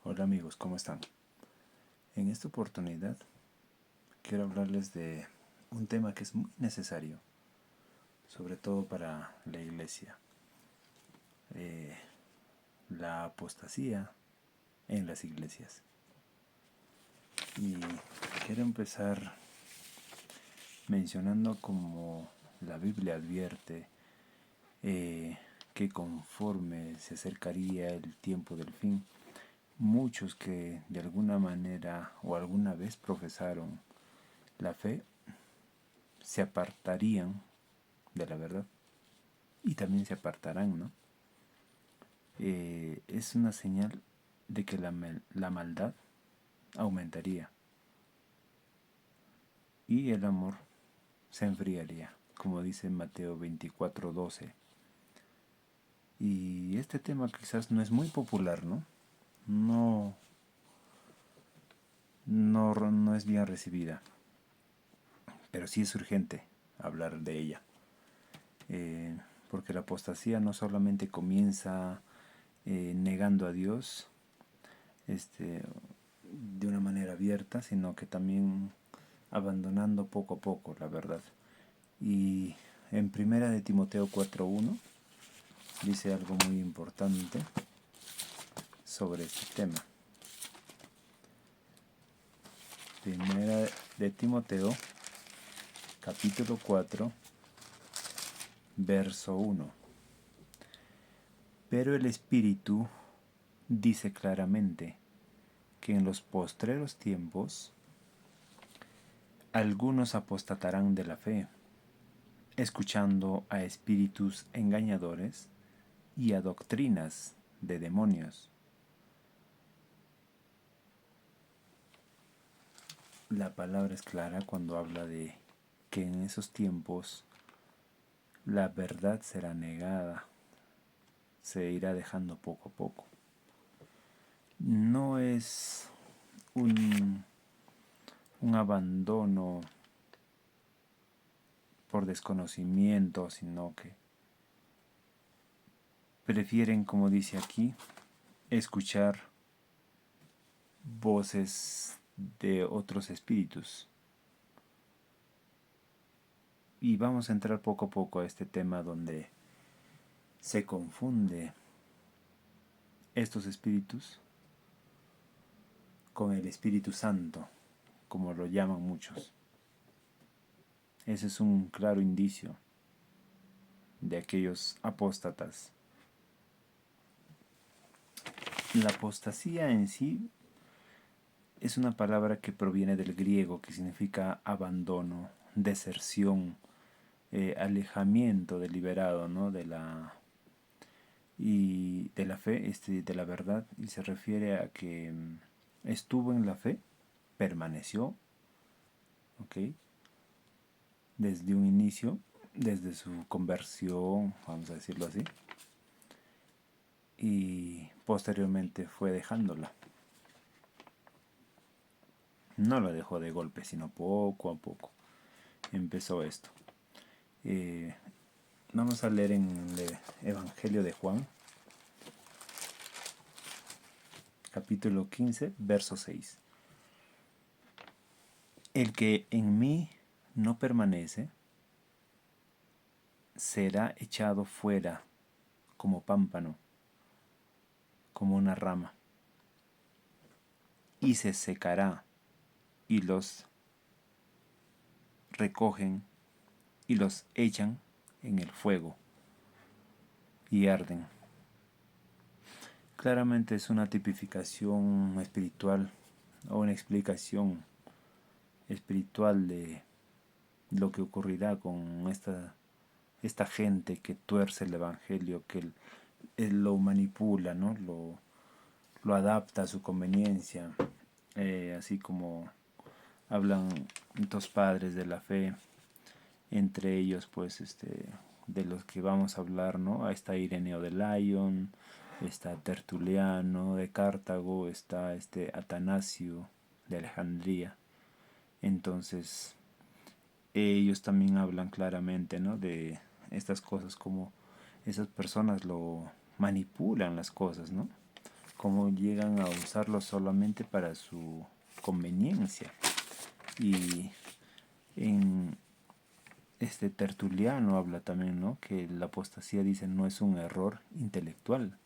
Hola amigos, ¿cómo están? En esta oportunidad quiero hablarles de un tema que es muy necesario, sobre todo para la iglesia, eh, la apostasía en las iglesias. Y quiero empezar mencionando como la Biblia advierte que conforme se acercaría el tiempo del fin, muchos que de alguna manera o alguna vez profesaron la fe se apartarían de la verdad y también se apartarán, ¿no? Es una señal de que la maldad aumentaría y el amor se enfriaría, como dice Mateo 24:12. Y este tema quizás no es muy popular, ¿no? No, no es bien recibida, pero sí es urgente hablar de ella. Porque la apostasía no solamente comienza negando a Dios de una manera abierta, sino que también abandonando poco a poco la verdad. Y en primera de Timoteo 4:1 dice algo muy importante sobre este tema. Primera de Timoteo, capítulo 4, verso 1. Pero el Espíritu dice claramente que en los postreros tiempos algunos apostatarán de la fe, escuchando a espíritus engañadores y a doctrinas de demonios. La palabra es clara cuando habla de que en esos tiempos la verdad será negada, se irá dejando poco a poco. No es un abandono por desconocimiento, sino que prefieren, como dice aquí, escuchar voces de otros espíritus. Y vamos a entrar poco a poco a este tema donde se confunde estos espíritus con el Espíritu Santo, como lo llaman muchos. Ese es un claro indicio de aquellos apóstatas. La apostasía en sí es una palabra que proviene del griego, que significa abandono, deserción, alejamiento deliberado, ¿no? de la fe, de la verdad, y se refiere a que estuvo en la fe, permaneció, ¿ok? Desde un inicio, desde su conversión, vamos a decirlo así, y posteriormente fue dejándola. No la dejó de golpe, sino poco a poco empezó esto. Vamos a leer en el Evangelio de Juan, capítulo 15, verso 6. El que en mí no permanece será echado fuera como pámpano, como una rama, y se secará, y los recogen y los echan en el fuego y arden. Claramente es una tipificación espiritual o una explicación espiritual de lo que ocurrirá con esta gente que tuerce el evangelio, que él lo manipula, ¿no? Lo adapta a su conveniencia, así como hablan dos padres de la fe, entre ellos pues de los que vamos a hablar, ¿no? Ahí está Ireneo de Lyon, está Tertuliano de Cartago, está Atanasio de Alejandría. Entonces ellos también hablan claramente, ¿no? De estas cosas, como esas personas lo manipulan las cosas, ¿no? cómo llegan a usarlo solamente para su conveniencia. Y en Tertuliano habla también, ¿no?, que la apostasía, dice, no es un error intelectual,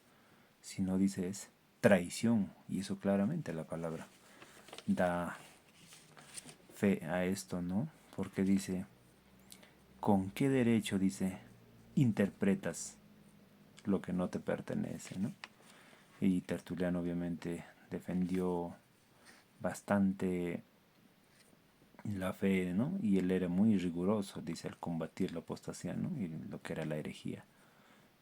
sino, dice, es traición. Y eso claramente la palabra da fe a esto, ¿no? Porque dice, ¿con qué derecho, dice, interpretas lo que no te pertenece, ¿no? Y Tertuliano obviamente defendió bastante la fe, ¿no? Y él era muy riguroso, dice, al combatir la apostasía, ¿no?, y lo que era la herejía.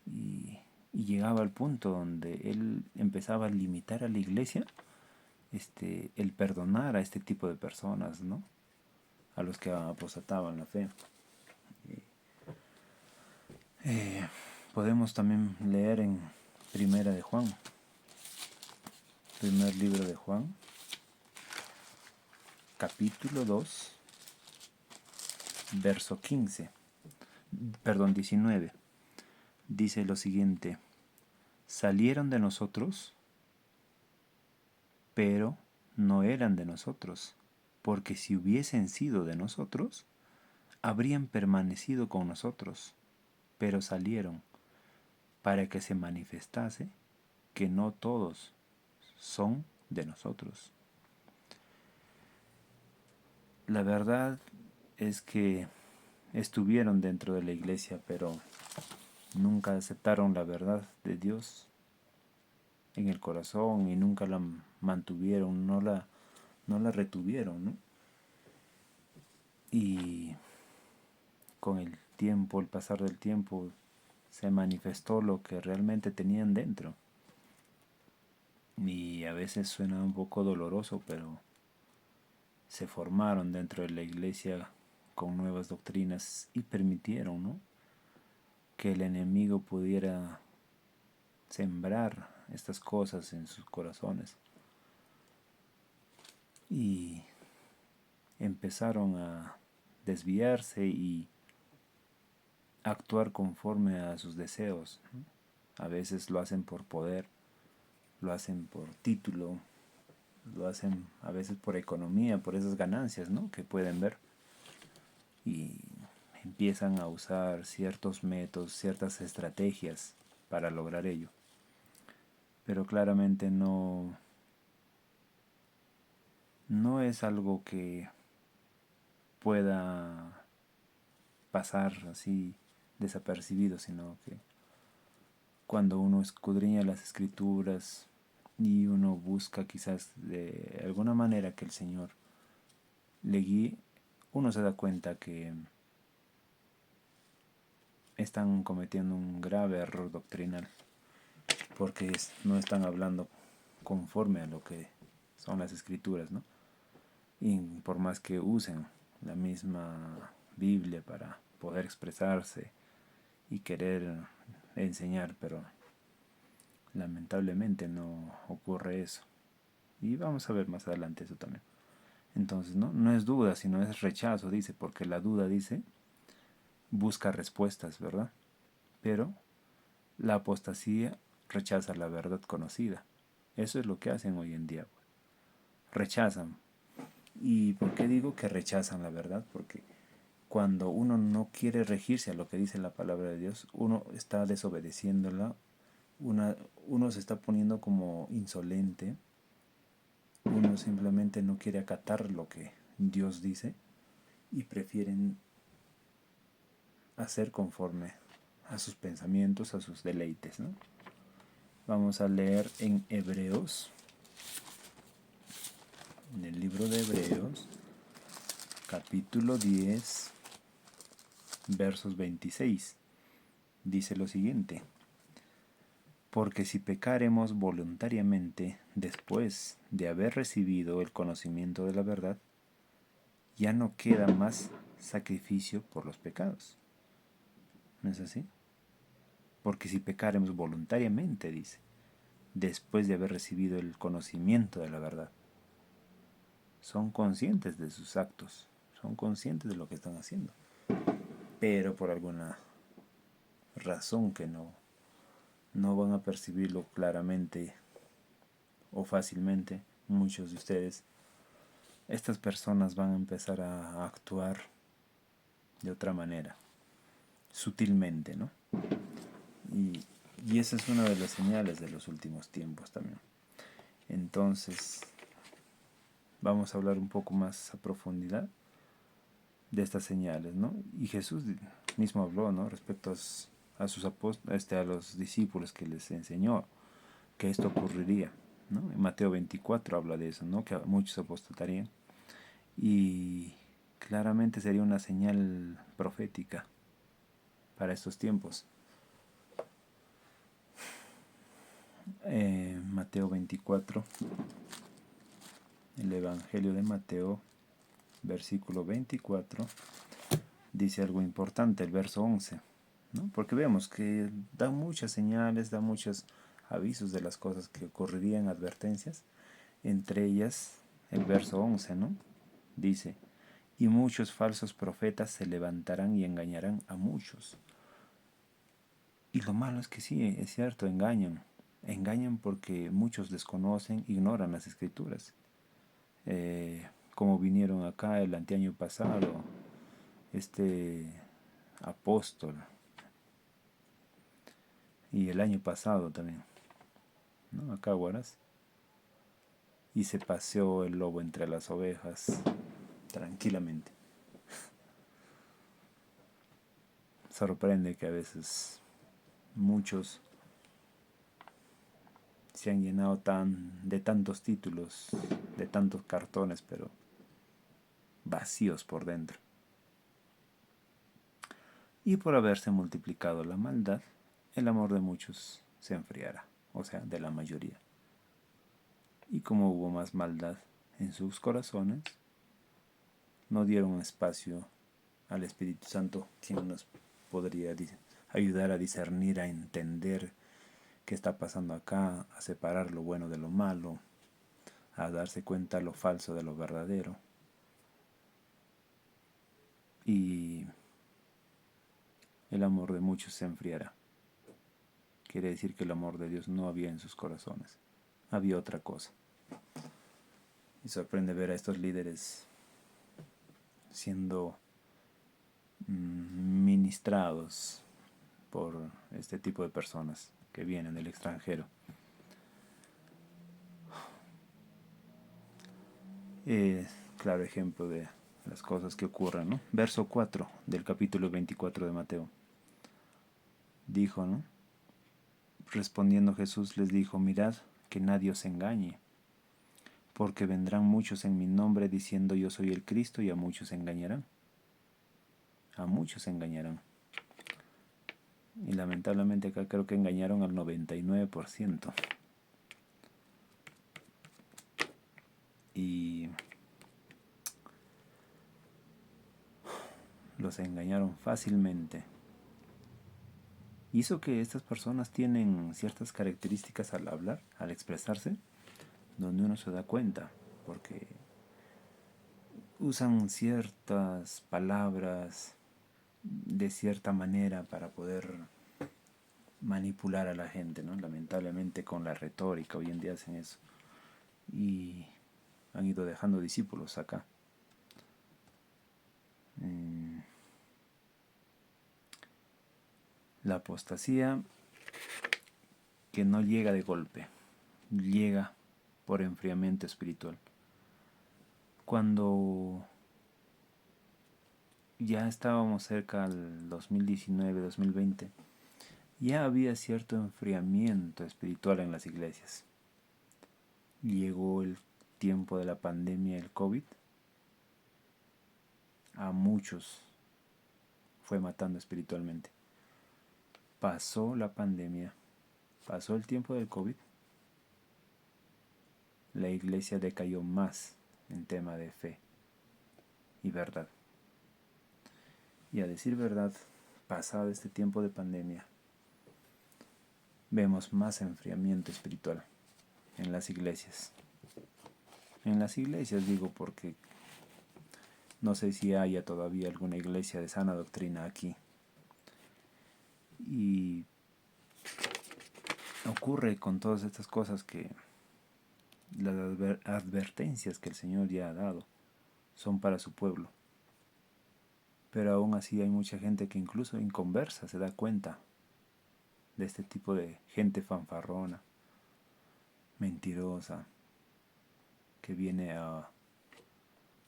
Y llegaba al punto donde él empezaba a limitar a la iglesia el perdonar a este tipo de personas, ¿no?, a los que apostataban la fe. Eh, Podemos también leer en Primera de Juan, primer libro de Juan, capítulo 2, verso 19. Dice lo siguiente: salieron de nosotros, pero no eran de nosotros, porque si hubiesen sido de nosotros, habrían permanecido con nosotros, pero salieron para que se manifestase que no todos son de nosotros. La verdad es que estuvieron dentro de la iglesia, pero nunca aceptaron la verdad de Dios en el corazón y nunca la mantuvieron, no la retuvieron, ¿no? Y con el tiempo, el pasar del tiempo, se manifestó lo que realmente tenían dentro. Y a veces suena un poco doloroso, pero se formaron dentro de la iglesia con nuevas doctrinas y permitieron, ¿no?, que el enemigo pudiera sembrar estas cosas en sus corazones. Y empezaron a desviarse y actuar conforme a sus deseos, ¿no? A veces lo hacen por poder, lo hacen por título, lo hacen a veces por economía, por esas ganancias, ¿no?, que pueden ver. Y empiezan a usar ciertos métodos, ciertas estrategias para lograr ello. Pero claramente no es algo que pueda pasar así desapercibido, sino que cuando uno escudriña las escrituras y uno busca quizás de alguna manera que el Señor le guíe, uno se da cuenta que están cometiendo un grave error doctrinal, porque no están hablando conforme a lo que son las escrituras, ¿no? Y por más que usen la misma Biblia para poder expresarse y querer enseñar, pero lamentablemente no ocurre eso. Y vamos a ver más adelante eso también. Entonces, no es duda, sino es rechazo, dice, porque la duda, dice, busca respuestas, ¿verdad? Pero la apostasía rechaza la verdad conocida. Eso es lo que hacen hoy en día. Rechazan. ¿Y por qué digo que rechazan la verdad? Porque cuando uno no quiere regirse a lo que dice la palabra de Dios, uno está desobedeciéndola, uno se está poniendo como insolente, uno simplemente no quiere acatar lo que Dios dice y prefieren hacer conforme a sus pensamientos, a sus deleites, ¿no? Vamos a leer en Hebreos, en el libro de Hebreos, capítulo 10, versos 26. Dice lo siguiente: porque si pecaremos voluntariamente después de haber recibido el conocimiento de la verdad, ya no queda más sacrificio por los pecados. ¿No es así? Porque si pecaremos voluntariamente, dice, después de haber recibido el conocimiento de la verdad, son conscientes de sus actos, son conscientes de lo que están haciendo, pero por alguna razón que no van a percibirlo claramente o fácilmente, muchos de ustedes, estas personas van a empezar a actuar de otra manera, sutilmente, ¿no? Y, y esa es una de las señales de los últimos tiempos también. Entonces, vamos a hablar un poco más a profundidad de estas señales, ¿no? Y Jesús mismo habló, ¿no? Respecto a sus a los discípulos que les enseñó que esto ocurriría, ¿no? En Mateo 24 habla de eso, ¿no? Que muchos apostatarían. Y claramente sería una señal profética para estos tiempos. Mateo 24, el Evangelio de Mateo, versículo 24, dice algo importante, el verso 11, ¿no? Porque vemos que da muchas señales, da muchos avisos de las cosas que ocurrirían, advertencias, entre ellas el verso 11, ¿no? Dice, y muchos falsos profetas se levantarán y engañarán a muchos. Y lo malo es que sí, es cierto, engañan. Engañan porque muchos desconocen, ignoran las escrituras. Como vinieron acá el anteaño pasado, este apóstol, y el año pasado también, ¿no? Acá Huaraz. Y se paseó el lobo entre las ovejas tranquilamente. Sorprende que a veces muchos se han llenado de tantos títulos, de tantos cartones, pero vacíos por dentro. Y por haberse multiplicado la maldad, el amor de muchos se enfriará, o sea, de la mayoría. Y como hubo más maldad en sus corazones, no dieron espacio al Espíritu Santo, quien nos podría ayudar a discernir, a entender qué está pasando acá, a separar lo bueno de lo malo, a darse cuenta lo falso de lo verdadero. Y el amor de muchos se enfriará. Quiere decir que el amor de Dios no había en sus corazones, había otra cosa. Y sorprende ver a estos líderes siendo ministrados por este tipo de personas que vienen del extranjero. Claro ejemplo de las cosas que ocurren, ¿no? Verso 4 del capítulo 24 de Mateo. Dijo, ¿no? Respondiendo Jesús les dijo, mirad que nadie os engañe, porque vendrán muchos en mi nombre diciendo yo soy el Cristo y a muchos engañarán. A muchos engañarán. Y lamentablemente acá creo que engañaron al 99%. Y los engañaron fácilmente. Hizo que estas personas tienen ciertas características al hablar, al expresarse, donde uno se da cuenta, porque usan ciertas palabras de cierta manera para poder manipular a la gente, ¿no? Lamentablemente con la retórica hoy en día hacen eso. Y han ido dejando discípulos acá. La apostasía que no llega de golpe, llega por enfriamiento espiritual. Cuando ya estábamos cerca al 2019-2020, ya había cierto enfriamiento espiritual en las iglesias. Llegó el tiempo de la pandemia del COVID. A muchos fue matando espiritualmente. Pasó la pandemia, pasó el tiempo del COVID. La iglesia decayó más en tema de fe y verdad. Y a decir verdad, pasado este tiempo de pandemia, vemos más enfriamiento espiritual en las iglesias. En las iglesias digo porque no sé si haya todavía alguna iglesia de sana doctrina aquí. Y ocurre con todas estas cosas que Las advertencias que el Señor ya ha dado son para su pueblo. Pero aún así hay mucha gente que incluso en conversa se da cuenta de este tipo de gente fanfarrona, mentirosa, que viene a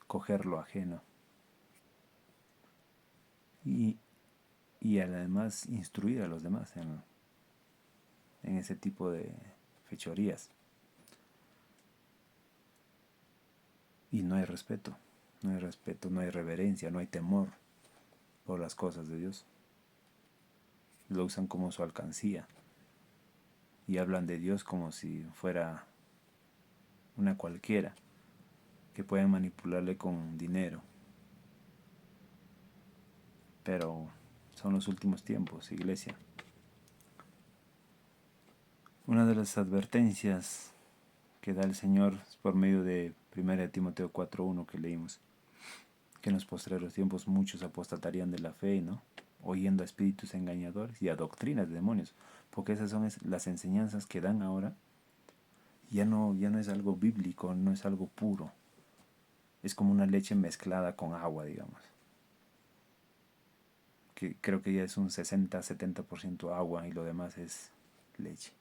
coger lo ajeno y, y además instruir a los demás en ese tipo de fechorías. Y no hay respeto, no hay reverencia, no hay temor por las cosas de Dios. Lo usan como su alcancía y hablan de Dios como si fuera una cualquiera, que pueden manipularle con dinero. Pero son los últimos tiempos, iglesia. Una de las advertencias que da el Señor por medio de 1 Timoteo 4:1 que leímos, que en los postreros tiempos muchos apostatarían de la fe, ¿no? Oyendo a espíritus engañadores y a doctrinas de demonios, porque esas son las enseñanzas que dan ahora. Ya no es algo bíblico, no es algo puro. Es como una leche mezclada con agua, digamos. Que creo que ya es un 60-70% agua y lo demás es leche.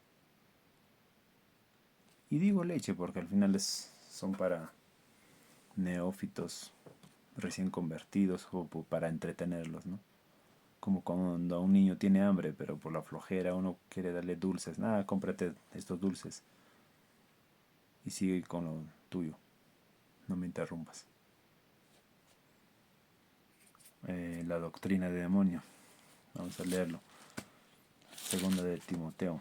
Y digo leche porque al final son para neófitos recién convertidos o para entretenerlos, ¿no? Como cuando un niño tiene hambre, pero por la flojera uno quiere darle dulces. Nada, cómprate estos dulces y sigue con lo tuyo. No me interrumpas. La doctrina de demonio. Vamos a leerlo. Segunda de Timoteo.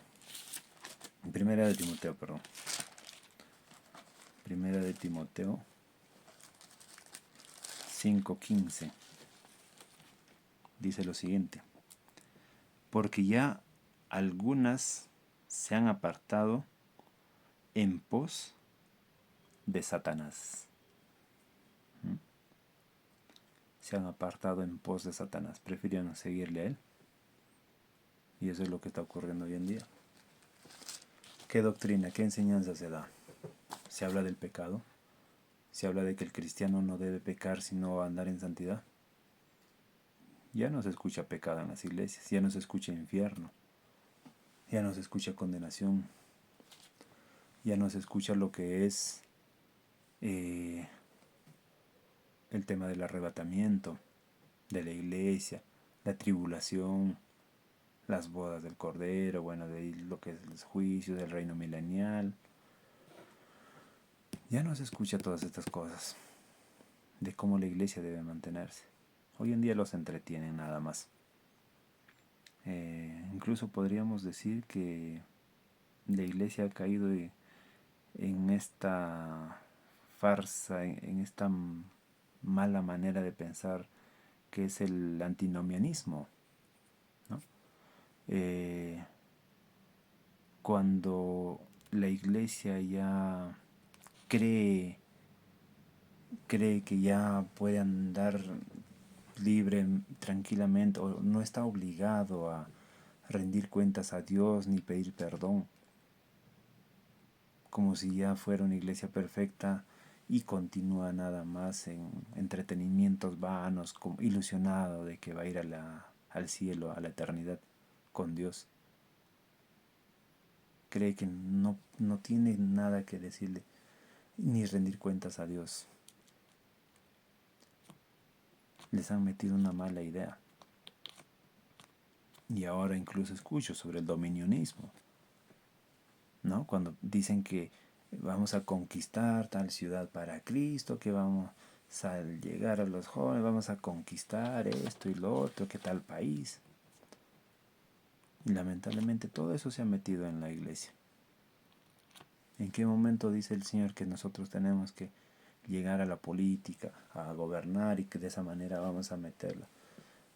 Primera de Timoteo, perdón. Primera de Timoteo 5:15. Dice lo siguiente. Porque ya algunas se han apartado en pos de Satanás. Se han apartado en pos de Satanás. Prefirieron seguirle a él. Y eso es lo que está ocurriendo hoy en día. ¿Qué doctrina, qué enseñanza se da? Se habla del pecado. Se habla de que el cristiano no debe pecar sino andar en santidad. Ya no se escucha pecado en las iglesias. Ya no se escucha infierno. Ya no se escucha condenación. Ya no se escucha lo que es el tema del arrebatamiento de la iglesia, la tribulación, las bodas del Cordero, bueno, de lo que es los juicios del reino milenial. Ya no se escucha todas estas cosas de cómo la iglesia debe mantenerse. Hoy en día los entretienen nada más. Incluso podríamos decir que la iglesia ha caído en esta farsa, en esta mala manera de pensar que es el antinomianismo, ¿no? Cuando la iglesia ya cree que ya puede andar libre, tranquilamente, o no está obligado a rendir cuentas a Dios ni pedir perdón, como si ya fuera una iglesia perfecta y continúa nada más en entretenimientos vanos, como ilusionado de que va a ir al cielo, a la eternidad con Dios. Cree que no tiene nada que decirle ni rendir cuentas a Dios. Les han metido una mala idea. Y ahora incluso escucho sobre el dominionismo, ¿no? Cuando dicen que vamos a conquistar tal ciudad para Cristo, que vamos a llegar a los jóvenes, vamos a conquistar esto y lo otro, que tal país. Y lamentablemente todo eso se ha metido en la iglesia. ¿En qué momento dice el Señor que nosotros tenemos que llegar a la política, a gobernar y que de esa manera vamos a meter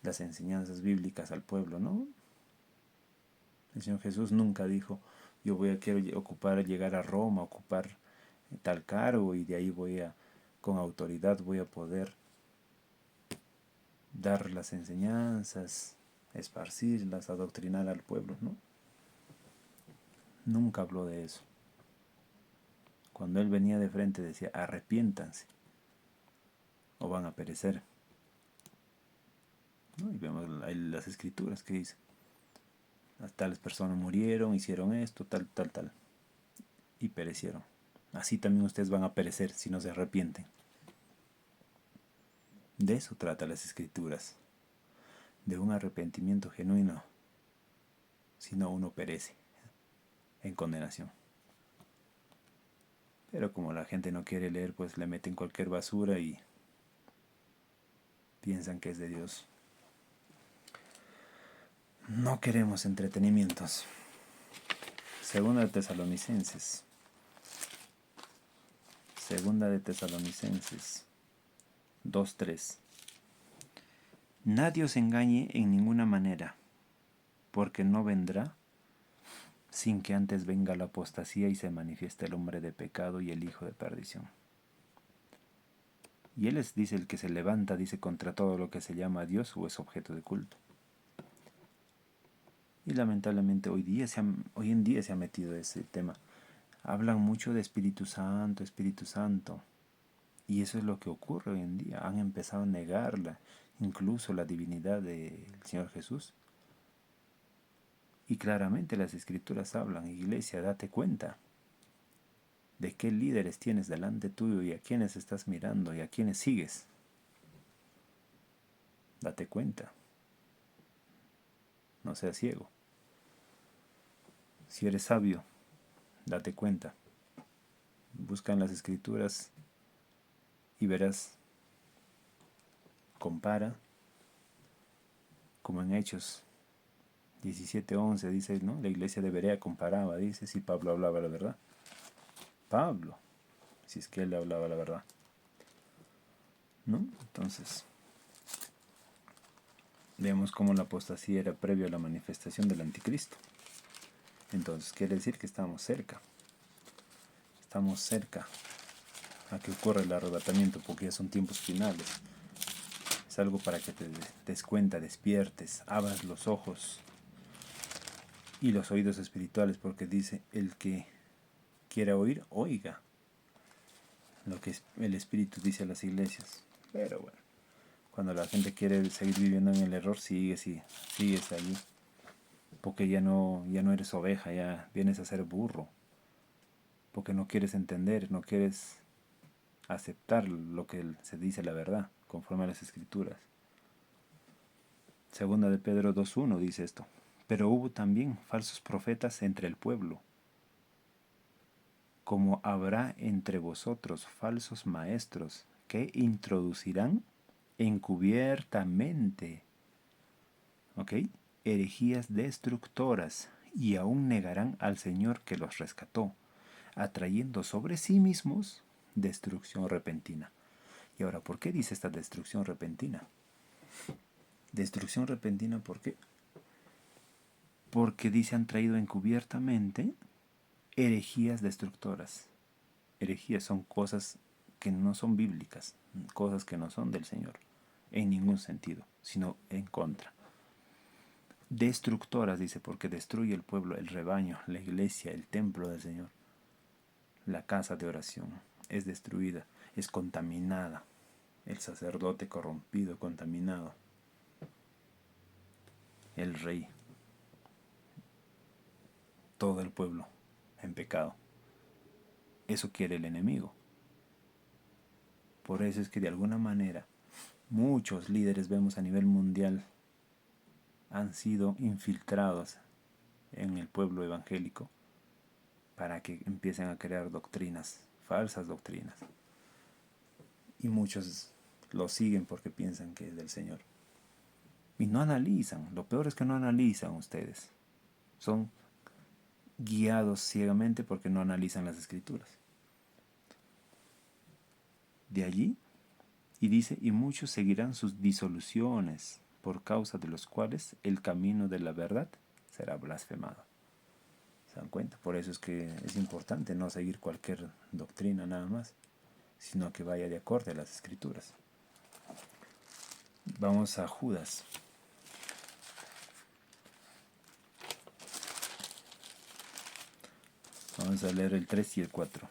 las enseñanzas bíblicas al pueblo? No. El Señor Jesús nunca dijo, quiero llegar a Roma, ocupar tal cargo y de ahí con autoridad voy a poder dar las enseñanzas, esparcirlas, adoctrinar al pueblo, ¿no? Nunca habló de eso. Cuando él venía de frente decía, arrepiéntanse o van a perecer. ¿No? Y vemos ahí las escrituras que dicen, las tales personas murieron, hicieron esto, tal, tal, tal, y perecieron. Así también ustedes van a perecer si no se arrepienten. De eso trata las escrituras, de un arrepentimiento genuino, si no uno perece en condenación. Pero como la gente no quiere leer, pues le meten cualquier basura y piensan que es de Dios. No queremos entretenimientos. Segunda de Tesalonicenses. Segunda de Tesalonicenses 2:3. Nadie os engañe en ninguna manera, porque no vendrá sin que antes venga la apostasía y se manifieste el hombre de pecado y el hijo de perdición. Y él es, dice, el que se levanta, dice, contra todo lo que se llama Dios o es objeto de culto. Y lamentablemente hoy en día se ha metido ese tema. Hablan mucho de Espíritu Santo, Espíritu Santo. Y eso es lo que ocurre hoy en día. Han empezado a negarla, incluso la divinidad del Señor Jesús. Y claramente las escrituras hablan, iglesia, date cuenta de qué líderes tienes delante tuyo y a quiénes estás mirando y a quiénes sigues. Date cuenta. No seas ciego. Si eres sabio, date cuenta. Busca en las escrituras y verás. Compara, como en Hechos 17:11 dice, ¿no? La iglesia de Berea comparaba, dice, si Pablo hablaba la verdad. Pablo, si es que él hablaba la verdad, ¿no? Entonces, vemos cómo la apostasía era previo a la manifestación del anticristo. Entonces, quiere decir que estamos cerca a que ocurra el arrebatamiento, porque ya son tiempos finales. Es algo para que te des cuenta, despiertes, abras los ojos y los oídos espirituales, porque dice, el que quiera oír, oiga lo que el Espíritu dice a las iglesias. Pero bueno, cuando la gente quiere seguir viviendo en el error, sigues allí, porque ya no eres oveja, ya vienes a ser burro, porque no quieres entender, no quieres aceptar lo que se dice la verdad, conforme a las escrituras. Segunda de Pedro 2:1 dice esto, pero hubo también falsos profetas entre el pueblo, como habrá entre vosotros falsos maestros que introducirán encubiertamente, ¿ok?, herejías destructoras, y aún negarán al Señor que los rescató, atrayendo sobre sí mismos destrucción repentina. Y ahora, ¿por qué dice esta destrucción repentina? Destrucción repentina, ¿por qué? Porque dice, han traído encubiertamente herejías destructoras. Herejías son cosas que no son bíblicas, cosas que no son del Señor, en ningún sentido, sino en contra. Destructoras, dice, porque destruye el pueblo, el rebaño, la iglesia, el templo del Señor. La casa de oración es destruida, es contaminada. El sacerdote corrompido, contaminado. El rey. Todo el pueblo en pecado. Eso quiere el enemigo. Por eso es que de alguna manera muchos líderes, vemos a nivel mundial, han sido infiltrados en el pueblo evangélico para que empiecen a crear doctrinas, falsas doctrinas. Y muchos lo siguen porque piensan que es del Señor. Y no analizan. Lo peor es que no analizan ustedes. Son guiados ciegamente porque no analizan las escrituras. De allí, y dice, y muchos seguirán sus disoluciones, por causa de los cuales el camino de la verdad será blasfemado. ¿Se dan cuenta? Por eso es que es importante no seguir cualquier doctrina nada más, sino que vaya de acorde a las escrituras. Vamos a Judas. Vamos a leer el 3 y el 4.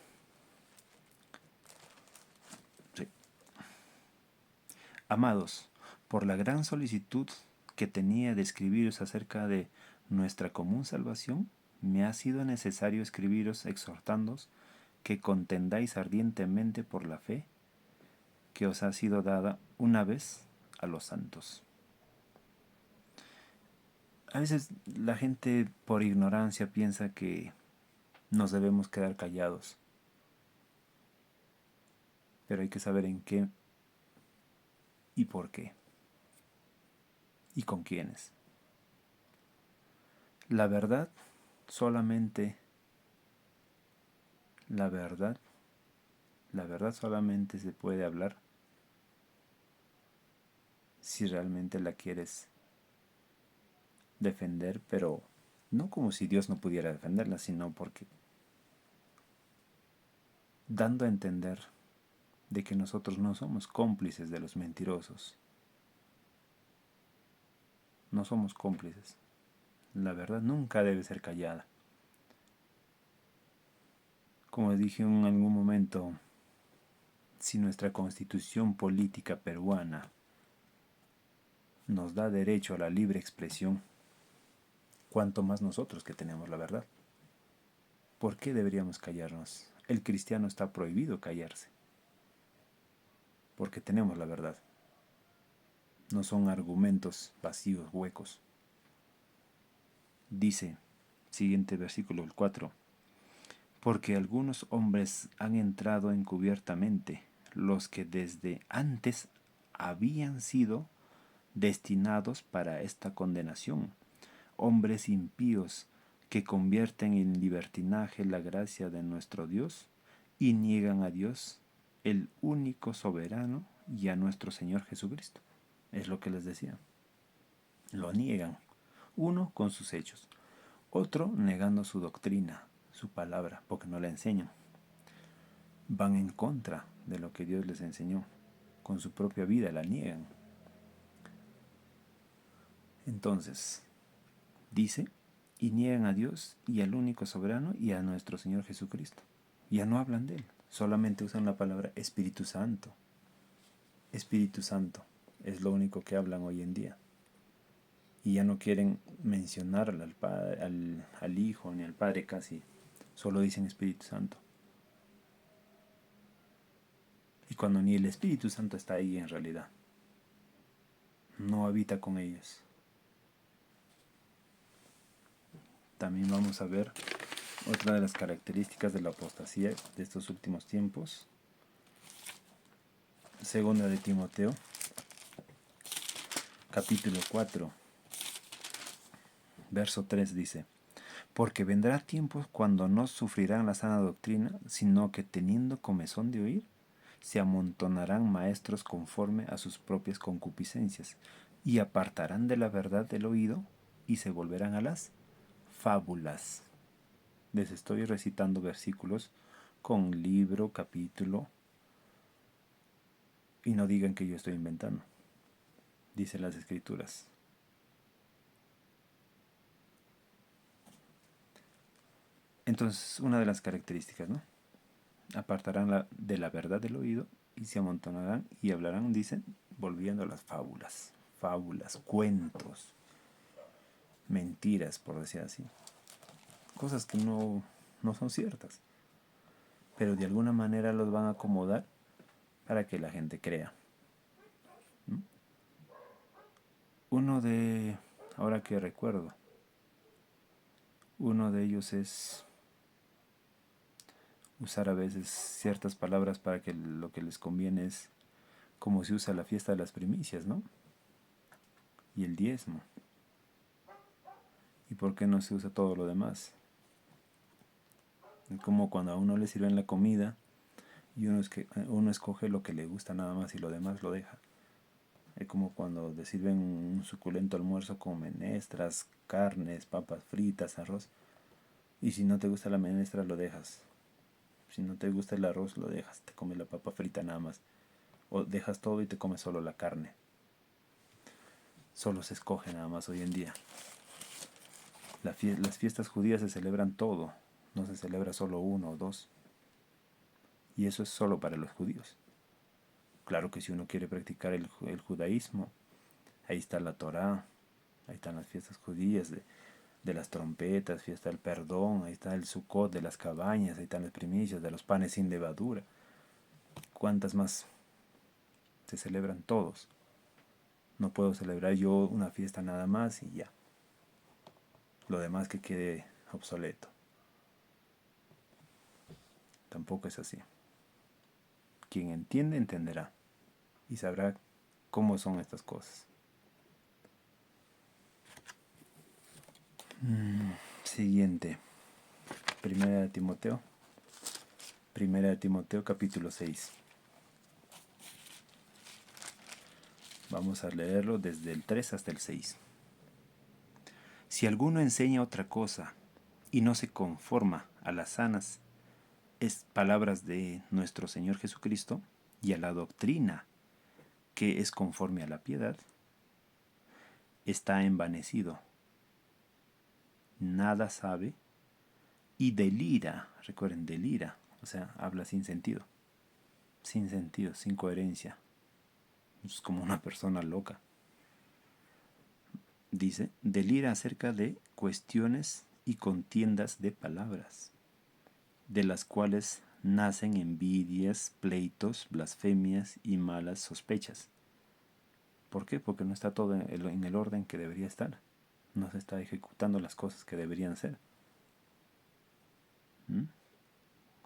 Amados, por la gran solicitud que tenía de escribiros acerca de nuestra común salvación, me ha sido necesario escribiros exhortándoos que contendáis ardientemente por la fe que os ha sido dada una vez a los santos. A veces la gente por ignorancia piensa que nos debemos quedar callados, pero hay que saber en qué y por qué y con quiénes. La verdad, solamente la verdad solamente se puede hablar si realmente la quieres defender, pero no como si Dios no pudiera defenderla, sino porque dando a entender de que nosotros no somos cómplices de los mentirosos. No somos cómplices. La verdad nunca debe ser callada. Como dije en algún momento, si nuestra constitución política peruana nos da derecho a la libre expresión, cuanto más nosotros que tenemos la verdad. ¿Por qué deberíamos callarnos? El cristiano está prohibido callarse, porque tenemos la verdad. No son argumentos vacíos, huecos. Dice, siguiente versículo, el 4, porque algunos hombres han entrado encubiertamente, los que desde antes habían sido destinados para esta condenación, hombres impíos que convierten en libertinaje la gracia de nuestro Dios y niegan a Dios, el único soberano, y a nuestro Señor Jesucristo. Es lo que les decía. Lo niegan. Uno con sus hechos, otro negando su doctrina, su palabra, porque no la enseñan. Van en contra de lo que Dios les enseñó. Con su propia vida la niegan. Entonces, dice, y niegan a Dios y al único soberano y a nuestro Señor Jesucristo. Ya no hablan de Él, solamente usan la palabra Espíritu Santo. Espíritu Santo es lo único que hablan hoy en día. Y ya no quieren mencionar al Hijo ni al Padre casi, solo dicen Espíritu Santo. Y cuando ni el Espíritu Santo está ahí en realidad, no habita con ellos. También vamos a ver otra de las características de la apostasía de estos últimos tiempos. Segunda de Timoteo, capítulo 4, verso 3 dice, porque vendrá tiempos cuando no sufrirán la sana doctrina, sino que teniendo comezón de oír, se amontonarán maestros conforme a sus propias concupiscencias, y apartarán de la verdad el oído, y se volverán a las fábulas. Les estoy recitando versículos con libro, capítulo, y no digan que yo estoy inventando. Dicen las Escrituras. Entonces, una de las características, ¿no? Apartarán de la verdad del oído y se amontonarán y hablarán, dicen, volviendo a las fábulas. Fábulas, cuentos, mentiras, por decir así. Cosas que no son ciertas. Pero de alguna manera los van a acomodar para que la gente crea. Ahora que recuerdo, uno de ellos es usar a veces ciertas palabras para que lo que les conviene es como se usa la fiesta de las primicias, ¿no? Y el diezmo. ¿Y por qué no se usa todo lo demás? Es como cuando a uno le sirven la comida y uno escoge lo que le gusta nada más y lo demás lo deja. Es como cuando te sirven un suculento almuerzo con menestras, carnes, papas fritas, arroz. Y si no te gusta la menestra, lo dejas. Si no te gusta el arroz, lo dejas. Te comes la papa frita nada más. O dejas todo y te comes solo la carne. Solo se escoge nada más hoy en día. Las fiestas judías se celebran todo. No se celebra solo uno o dos. Y eso es solo para los judíos. Claro que si uno quiere practicar el judaísmo, ahí está la Torá, ahí están las fiestas judías de las trompetas, fiesta del perdón, ahí está el Sukkot de las cabañas, ahí están las primicias de los panes sin levadura. ¿Cuántas más se celebran? Todos. No puedo celebrar yo una fiesta nada más y ya. Lo demás que quede obsoleto. Tampoco es así. Quien entiende, entenderá y sabrá cómo son estas cosas. Siguiente. Primera de Timoteo. Primera de Timoteo capítulo 6. Vamos a leerlo desde el 3 hasta el 6. Si alguno enseña otra cosa y no se conforma a las sanas palabras de nuestro Señor Jesucristo y a la doctrina que es conforme a la piedad, está envanecido, nada sabe y delira. Recuerden, delira, o sea, habla sin sentido, sin coherencia. Es como una persona loca. Dice, delira acerca de cuestiones y contiendas de palabras, de las cuales nacen envidias, pleitos, blasfemias y malas sospechas. ¿Por qué? Porque no está todo en el orden que debería estar. No se está ejecutando las cosas que deberían ser.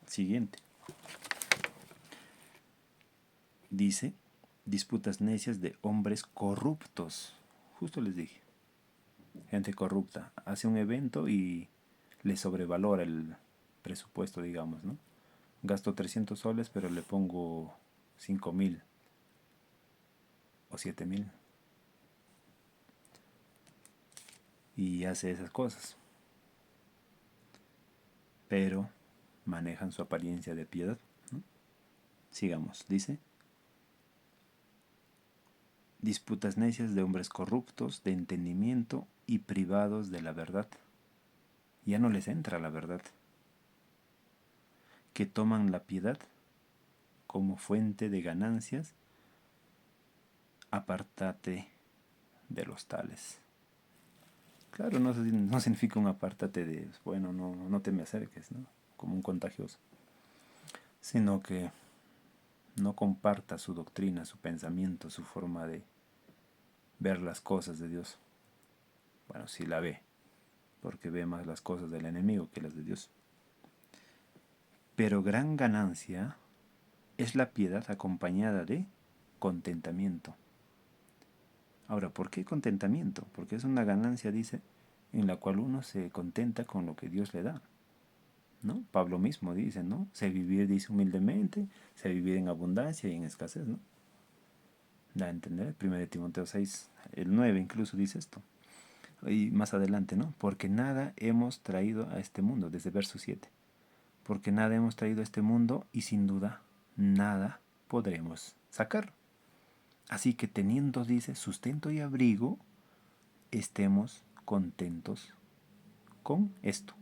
Siguiente. Dice, disputas necias de hombres corruptos. Justo les dije. Gente corrupta. Hace un evento y le sobrevalora el presupuesto, digamos, ¿no? Gasto 300 soles, pero le pongo 5.000 o 7.000. Y hace esas cosas. Pero manejan su apariencia de piedad, ¿no? Sigamos, dice. Disputas necias de hombres corruptos, de entendimiento y privados de la verdad. Ya no les entra la verdad. Que toman la piedad como fuente de ganancias. Apártate de los tales. Claro, no significa un apártate de, bueno, no te me acerques, ¿no? Como un contagioso. Sino que no comparta su doctrina, su pensamiento, su forma de ver las cosas de Dios. Bueno, sí la ve, porque ve más las cosas del enemigo que las de Dios. Pero gran ganancia es la piedad acompañada de contentamiento. Ahora, ¿por qué contentamiento? Porque es una ganancia, dice, en la cual uno se contenta con lo que Dios le da, ¿no? Pablo mismo dice, ¿no? Sé vivir, dice, humildemente, sé vivir en abundancia y en escasez, ¿no? Da a entender, 1 Timoteo 6, el 9 incluso dice esto. Y más adelante, ¿no? Porque nada hemos traído a este mundo, desde verso 7. Porque nada hemos traído a este mundo y sin duda nada podremos sacar. Así que teniendo, dice, sustento y abrigo, estemos contentos con esto.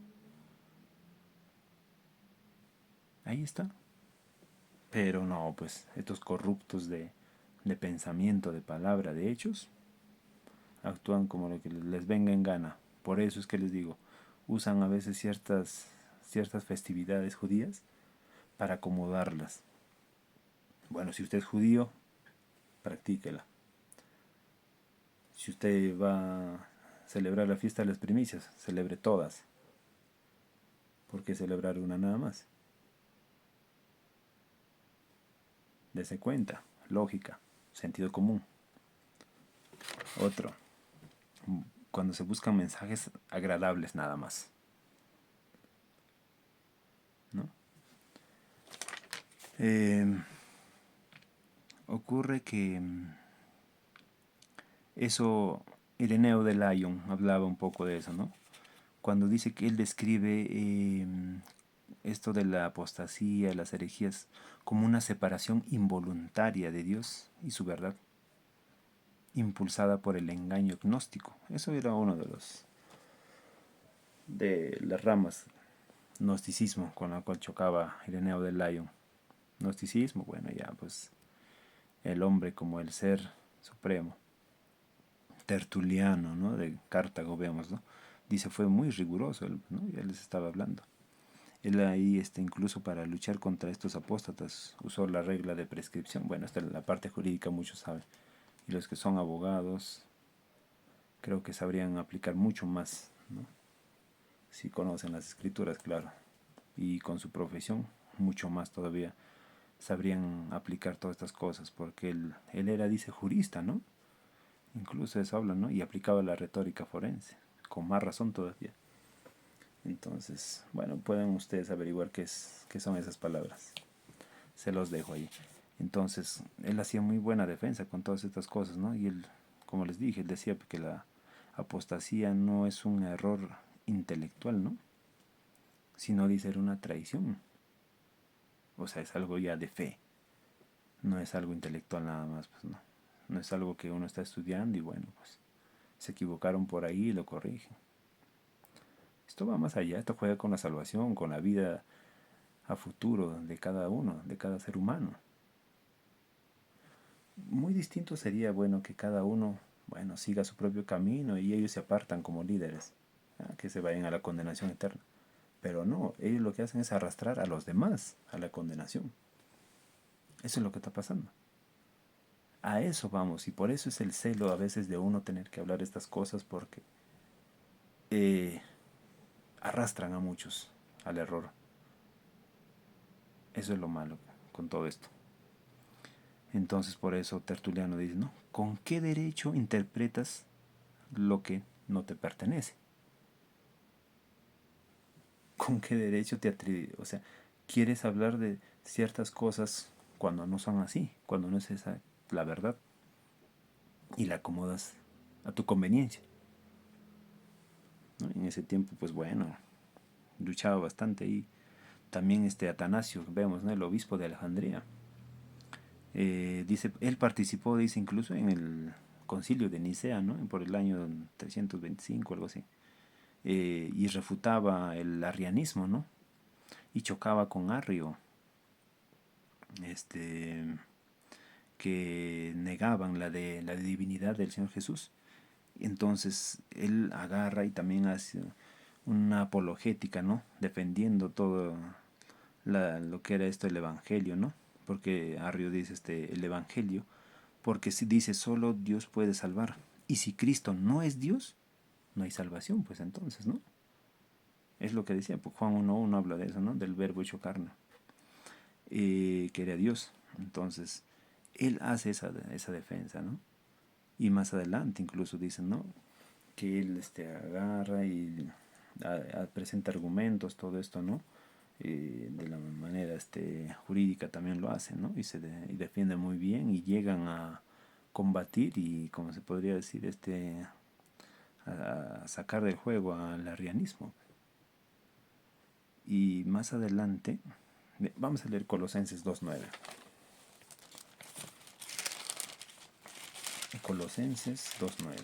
Ahí está. Pero no, pues estos corruptos de pensamiento, de palabra, de hechos, actúan como lo que les venga en gana. Por eso es que les digo, usan a veces ciertas festividades judías para acomodarlas. Bueno, si usted es judío, practíquela. Si usted va a celebrar la fiesta de las primicias, celebre todas. ¿Por qué celebrar una nada más? Dese cuenta, lógica, sentido común. Otro, cuando se buscan mensajes agradables nada más, ¿no? Ocurre que eso, Ireneo de Lyon hablaba un poco de eso, ¿no? Cuando dice que él describe esto de la apostasía, las herejías, como una separación involuntaria de Dios y su verdad, impulsada por el engaño gnóstico. Eso era uno de las ramas gnosticismo con la cual chocaba Ireneo de Lyon. Gnosticismo, bueno, ya pues el hombre como el ser supremo. Tertuliano, ¿no? De Cartago, vemos, ¿no? Dice, fue muy riguroso, ¿no? Ya les estaba hablando. Él ahí, incluso para luchar contra estos apóstatas, usó la regla de prescripción. Bueno, esta es la parte jurídica, muchos saben. Y los que son abogados, creo que sabrían aplicar mucho más, ¿no? Si conocen las escrituras, claro. Y con su profesión, mucho más todavía sabrían aplicar todas estas cosas, porque él era, dice, jurista, ¿no? Incluso eso habla, ¿no? Y aplicaba la retórica forense, con más razón todavía. Entonces, bueno, pueden ustedes averiguar qué son esas palabras. Se los dejo ahí. Entonces, él hacía muy buena defensa con todas estas cosas, ¿no? Y él, como les dije, él decía que la apostasía no es un error intelectual, ¿no? Sino dice era una traición. O sea, es algo ya de fe. No es algo intelectual nada más, pues no. No es algo que uno está estudiando y bueno, pues se equivocaron por ahí y lo corrigen. Esto va más allá, esto juega con la salvación, con la vida a futuro de cada uno, de cada ser humano. Muy distinto sería, bueno, que cada uno, bueno, siga su propio camino y ellos se apartan como líderes, que se vayan a la condenación eterna. Pero no, ellos lo que hacen es arrastrar a los demás a la condenación. Eso es lo que está pasando. A eso vamos, y por eso es el celo a veces de uno tener que hablar estas cosas, porque arrastran a muchos al error. Eso es lo malo con todo esto. Entonces por eso Tertuliano dice, ¿no? ¿Con qué derecho interpretas lo que no te pertenece? ¿Con qué derecho te atribuyes? O sea, quieres hablar de ciertas cosas cuando no son así, cuando no es esa la verdad, y la acomodas a tu conveniencia, ¿no? En ese tiempo, pues bueno, luchaba bastante y también Atanasio, vemos, ¿no? El obispo de Alejandría. Dice, él participó, dice, incluso en el concilio de Nicea, ¿no? Por el año 325, algo así. Y refutaba el arrianismo, ¿no? Y chocaba con Arrio, que negaban la divinidad del Señor Jesús. Entonces él agarra y también hace una apologética, ¿no? Defendiendo todo lo que era esto el Evangelio, ¿no? Porque Arrio dice el Evangelio, porque si dice solo Dios puede salvar. Y si Cristo no es Dios, no hay salvación, pues entonces, ¿no? Es lo que decía, pues Juan 1.1 habla de eso, ¿no? Del verbo hecho carne, que era Dios. Entonces, él hace esa defensa, ¿no? Y más adelante incluso dicen, ¿no? Que él agarra y presenta argumentos, todo esto, ¿no? De la manera jurídica también lo hace, ¿no? Y defiende muy bien y llegan a combatir y, como se podría decir, a sacar del juego al arrianismo. Y más adelante, vamos a leer Colosenses 2.9. Colosenses 2.9.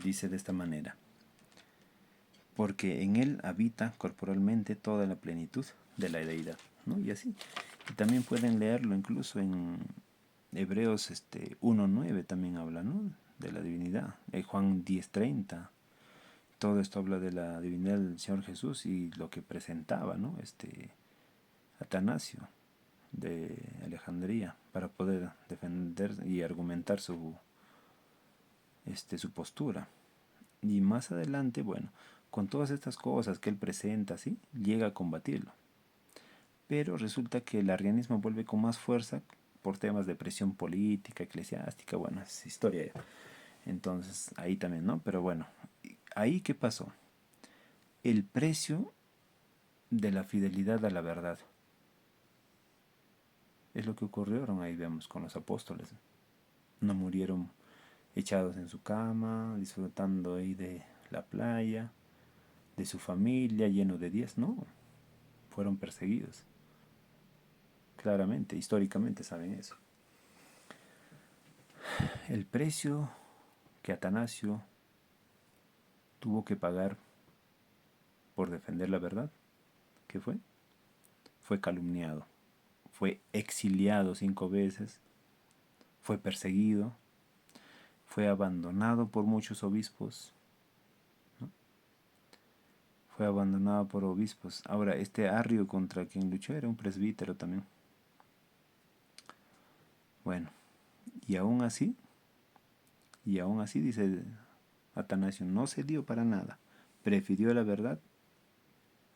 Dice de esta manera: porque en él habita corporalmente toda la plenitud de la deidad, ¿no? Y así. Y también pueden leerlo incluso en Hebreos 1.9 también habla, ¿no? De la divinidad. Juan 10.30. Todo esto habla de la divinidad del Señor Jesús y lo que presentaba, ¿no? Atanasio de Alejandría para poder defender y argumentar su postura. Y más adelante, bueno, con todas estas cosas que él presenta, ¿sí? Llega a combatirlo. Pero resulta que el arrianismo vuelve con más fuerza por temas de presión política, eclesiástica, bueno, es historia. Entonces, ahí también, ¿no? Pero bueno, ¿ahí qué pasó? El precio de la fidelidad a la verdad. Es lo que ocurrió, ahí vemos con los apóstoles. No murieron echados en su cama, disfrutando ahí de la playa, de su familia, lleno de días, no, fueron perseguidos. Claramente, históricamente saben eso. El precio que Atanasio tuvo que pagar por defender la verdad, ¿qué fue? fue calumniado, fue exiliado 5 veces, fue perseguido, fue abandonado por muchos obispos, ¿no? Fue abandonado por obispos. Ahora, este Arrio contra quien luchó era un presbítero también. Bueno, y aún así, dice Atanasio, no se dio para nada. Prefirió la verdad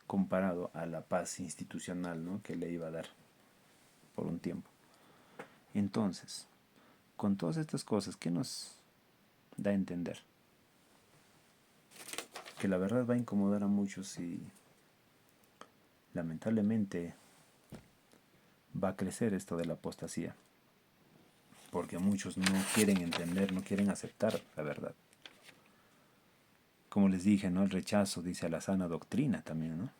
comparado a la paz institucional, ¿no?, que le iba a dar por un tiempo. Entonces, con todas estas cosas, ¿qué nos da a entender? Que la verdad va a incomodar a muchos y lamentablemente va a crecer esto de la apostasía, porque muchos no quieren entender, no quieren aceptar la verdad. Como les dije, ¿no?, el rechazo, dice, a la sana doctrina también, ¿no?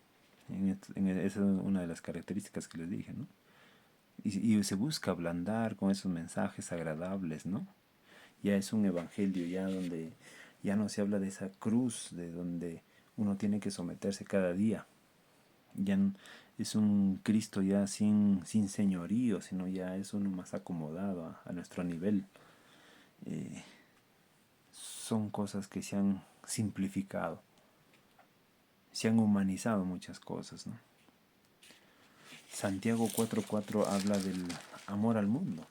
Esa es una de las características que les dije, ¿no? Y se busca ablandar con esos mensajes agradables, ¿no? Ya es un evangelio ya donde ya no se habla de esa cruz, de donde uno tiene que someterse cada día. Ya es un Cristo ya sin señorío, sino ya es uno más acomodado a nuestro nivel. Son cosas que se han simplificado, se han humanizado muchas cosas, ¿no? Santiago 4:4 habla del amor al mundo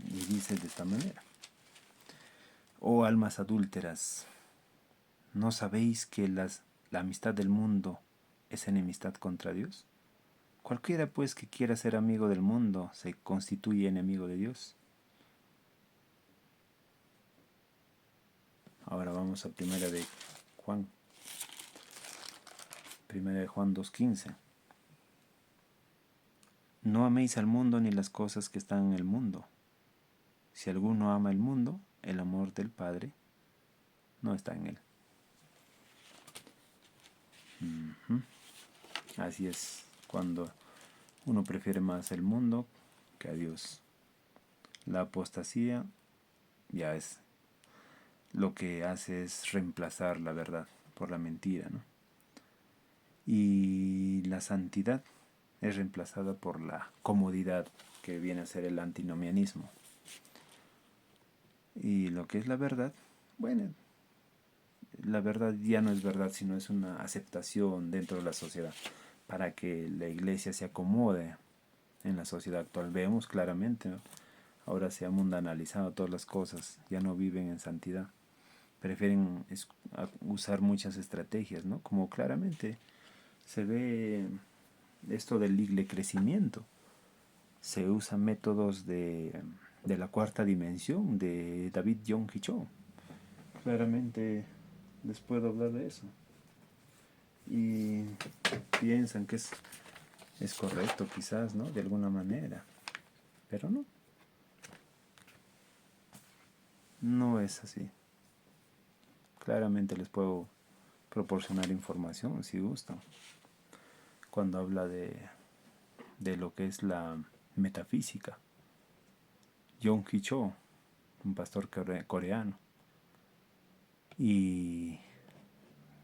y dice de esta manera: oh almas adúlteras, ¿no sabéis que la amistad del mundo es enemistad contra Dios? Cualquiera pues que quiera ser amigo del mundo se constituye enemigo de Dios. Ahora vamos a Primera de Juan 2:15. No améis al mundo ni las cosas que están en el mundo. Si alguno ama el mundo, el amor del Padre no está en él. Así es, cuando uno prefiere más el mundo que a Dios. La apostasía ya es lo que hace es reemplazar la verdad por la mentira, ¿no? Y la santidad es reemplazada por la comodidad, que viene a ser el antinomianismo. Y lo que es la verdad, bueno, la verdad ya no es verdad, sino es una aceptación dentro de la sociedad para que la iglesia se acomode en la sociedad actual. Vemos claramente, ¿no?, ahora se ha mundanalizado todas las cosas, ya no viven en santidad, prefieren usar muchas estrategias, ¿no? Como claramente se ve esto del crecimiento, se usan métodos de la cuarta dimensión de David Yong Hi Cho. Claramente les puedo hablar de eso. Y piensan que es correcto quizás, ¿no?, de alguna manera, pero no es así. Claramente les puedo proporcionar información si gustan. Cuando habla de lo que es la metafísica, Yong Hi Cho, un pastor coreano, y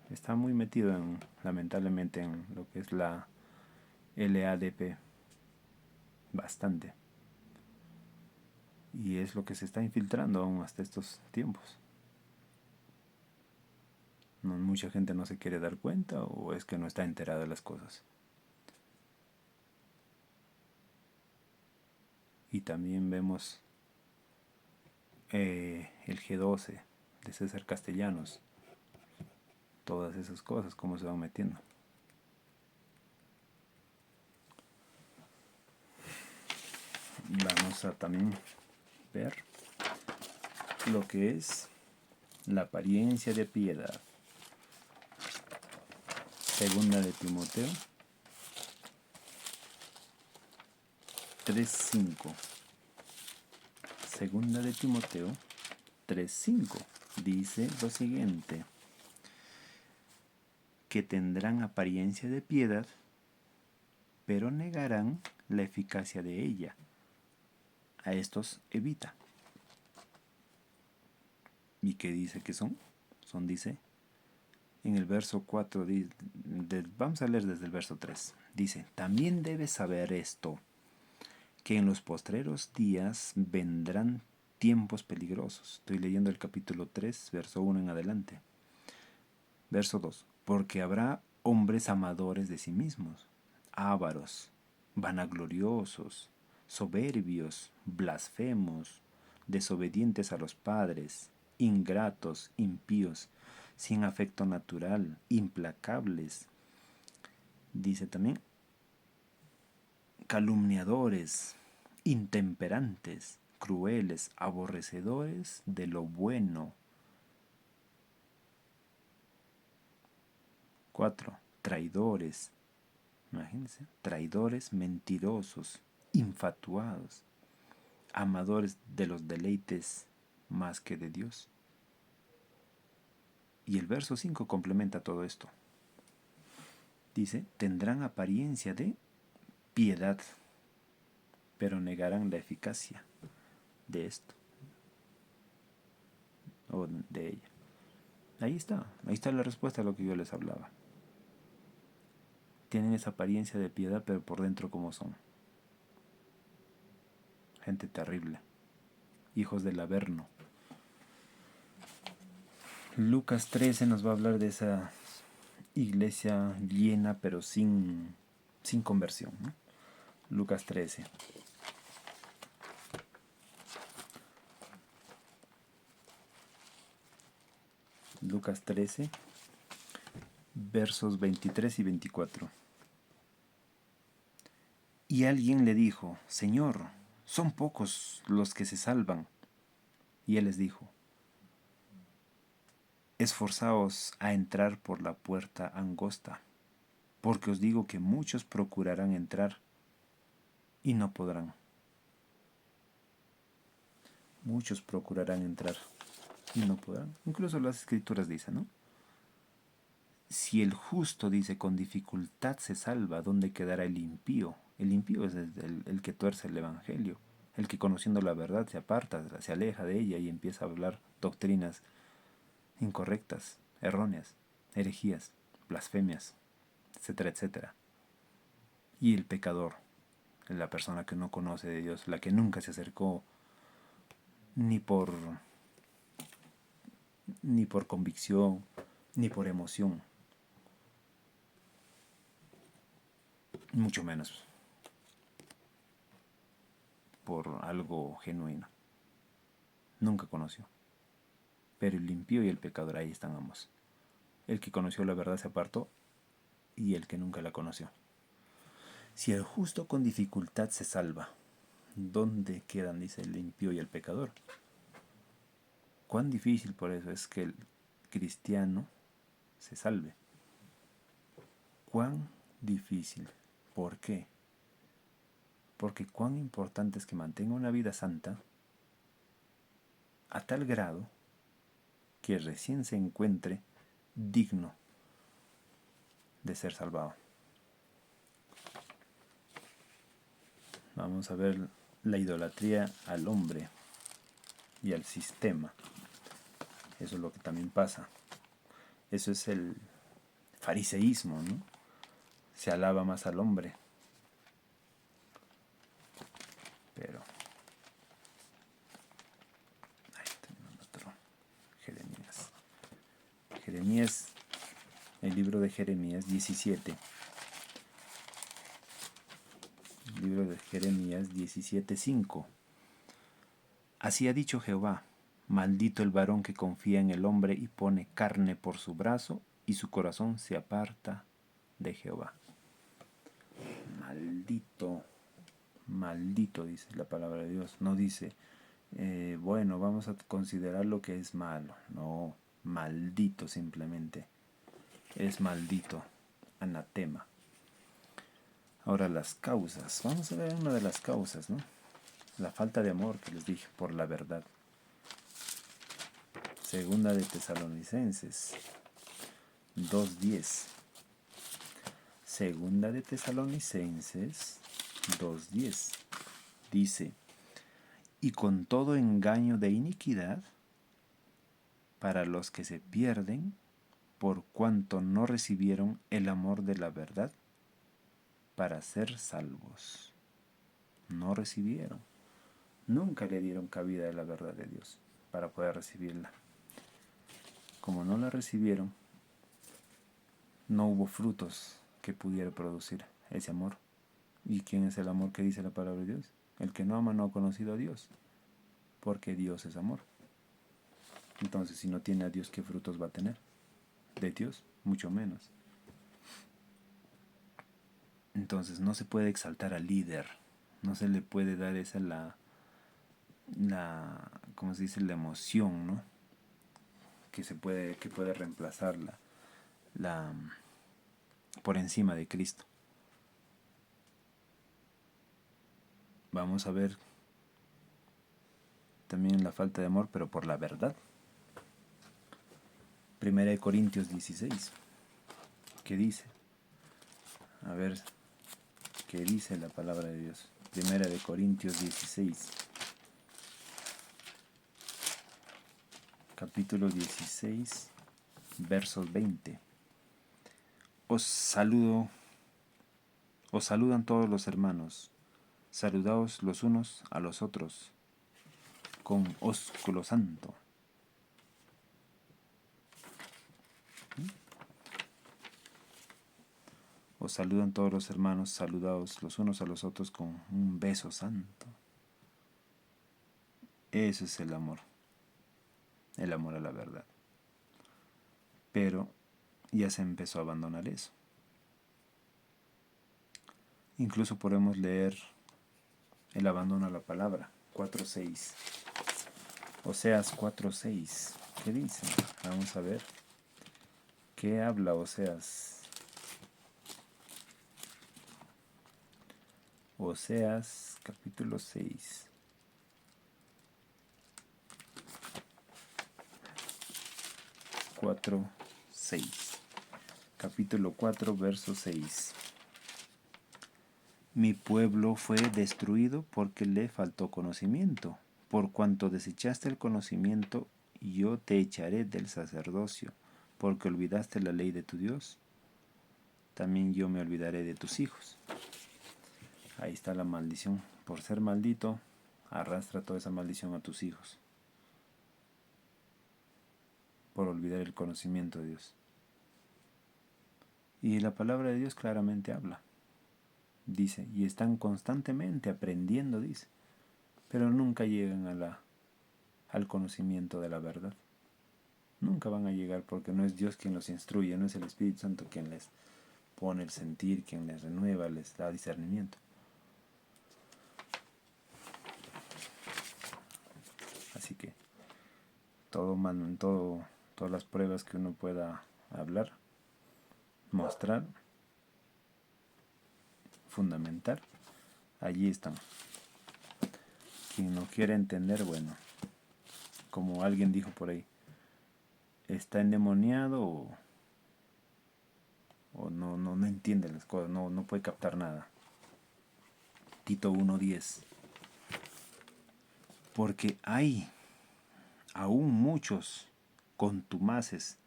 está muy metido lamentablemente en lo que es la LADP, bastante, y es lo que se está infiltrando aún hasta estos tiempos. No, mucha gente no se quiere dar cuenta, o es que no está enterada de las cosas. Y también vemos el G12 de César Castellanos, todas esas cosas, cómo se van metiendo. Vamos a también ver lo que es la apariencia de piedad. Segunda de Timoteo 3:5. Segunda de Timoteo 3:5 dice lo siguiente: que tendrán apariencia de piedad, pero negarán la eficacia de ella. A estos evita. ¿Y qué dice que son? Dice, en el verso 4 Vamos a leer desde el verso 3. Dice, también debes saber esto, que en los postreros días vendrán tiempos peligrosos. Estoy leyendo el capítulo 3, verso 1 en adelante. Verso 2. Porque habrá hombres amadores de sí mismos, ávaros, vanagloriosos, soberbios, blasfemos, desobedientes a los padres, ingratos, impíos, sin afecto natural, implacables. Dice también, calumniadores, intemperantes, crueles, aborrecedores de lo bueno. 4. Traidores. Imagínense, traidores, mentirosos, infatuados, amadores de los deleites más que de Dios. Y el verso 5 complementa todo esto. Dice, tendrán apariencia de piedad, pero negarán la eficacia de esto o de ella. Ahí está la respuesta a lo que yo les hablaba. Tienen esa apariencia de piedad, pero por dentro ¿cómo son? Gente terrible, hijos del Averno. Lucas 13 nos va a hablar de esa iglesia llena, pero sin conversión, ¿no? Lucas 13. Lucas 13, versos 23 y 24. Y alguien le dijo, Señor, son pocos los que se salvan. Y él les dijo, esforzaos a entrar por la puerta angosta, porque os digo que muchos procurarán entrar y no podrán. Muchos procurarán entrar y no podrán. Incluso las escrituras dicen, ¿no? Si el justo, dice, con dificultad se salva, ¿dónde quedará el impío? El impío es el que tuerce el evangelio, el que conociendo la verdad se aparta, se aleja de ella y empieza a hablar doctrinas incorrectas, erróneas, herejías, blasfemias, etcétera, etcétera. Y el pecador, la persona que no conoce de Dios, la que nunca se acercó ni por convicción, ni por emoción, mucho menos por algo genuino. Nunca conoció. Pero el impío y el pecador, ahí están ambos. El que conoció la verdad se apartó y el que nunca la conoció. Si el justo con dificultad se salva, ¿dónde quedan, dice, el impío y el pecador? Cuán difícil por eso es que el cristiano se salve. Cuán difícil. ¿Por qué? Porque cuán importante es que mantenga una vida santa a tal grado que recién se encuentre digno de ser salvado. Vamos a ver la idolatría al hombre y al sistema. Eso es lo que también pasa. Eso es el fariseísmo, ¿no? Se alaba más al hombre. Pero ahí tenemos otro. Jeremías, el libro de Jeremías 17. El libro de Jeremías 17:5. Así ha dicho Jehová, maldito el varón que confía en el hombre y pone carne por su brazo y su corazón se aparta de Jehová. Maldito, maldito, dice la palabra de Dios. No dice, bueno, vamos a considerar lo que es malo. No, maldito simplemente. Es maldito, anatema. Ahora las causas. Vamos a ver una de las causas, ¿no? La falta de amor que les dije por la verdad. Segunda de Tesalonicenses 2:10. Segunda de Tesalonicenses 2:10. Dice, y con todo engaño de iniquidad, para los que se pierden, por cuanto no recibieron el amor de la verdad para ser salvos. No recibieron. Nunca le dieron cabida a la verdad de Dios para poder recibirla. Como no la recibieron, no hubo frutos que pudiera producir ese amor. ¿Y quién es el amor que dice la palabra de Dios? El que no ama no ha conocido a Dios, porque Dios es amor. Entonces, si no tiene a Dios, ¿qué frutos va a tener? De Dios, mucho menos. Entonces, no se puede exaltar al líder, no se le puede dar esa ¿cómo se dice? La emoción, ¿no? Que puede reemplazar la por encima de Cristo. Vamos a ver también la falta de amor, pero por la verdad. 1 Corintios 16. ¿Qué dice? A ver, ¿qué dice la palabra de Dios? 1 Corintios 16. Capítulo 16, versos 20. Os saludan todos los hermanos. Saludaos los unos a los otros con ósculo santo. Os saludan todos los hermanos, saludaos los unos a los otros con un beso santo. Ese es el amor a la verdad. Pero ya se empezó a abandonar eso. Incluso podemos leer el abandono a la palabra, 4:6. Oseas 4:6. ¿Qué dice? Vamos a ver. ¿Qué habla Oseas? Oseas capítulo 6. Capítulo 4, verso 6. Mi pueblo fue destruido porque le faltó conocimiento. Por cuanto desechaste el conocimiento, yo te echaré del sacerdocio, porque olvidaste la ley de tu Dios. También yo me olvidaré de tus hijos. Ahí está la maldición. Por ser maldito, arrastra toda esa maldición a tus hijos. Por olvidar el conocimiento de Dios. Y la palabra de Dios claramente habla. Dice, y están constantemente aprendiendo, dice, pero nunca llegan al conocimiento de la verdad. Nunca van a llegar porque no es Dios quien los instruye, no es el Espíritu Santo quien les pone el sentir, quien les renueva, les da discernimiento. Así que todas las pruebas que uno pueda hablar, mostrar, fundamentar, allí están. Quien no quiere entender, bueno, como alguien dijo por ahí, está endemoniado o no entiende las cosas, no puede captar nada. Tito 1:10. Porque hay aún muchos contumaces,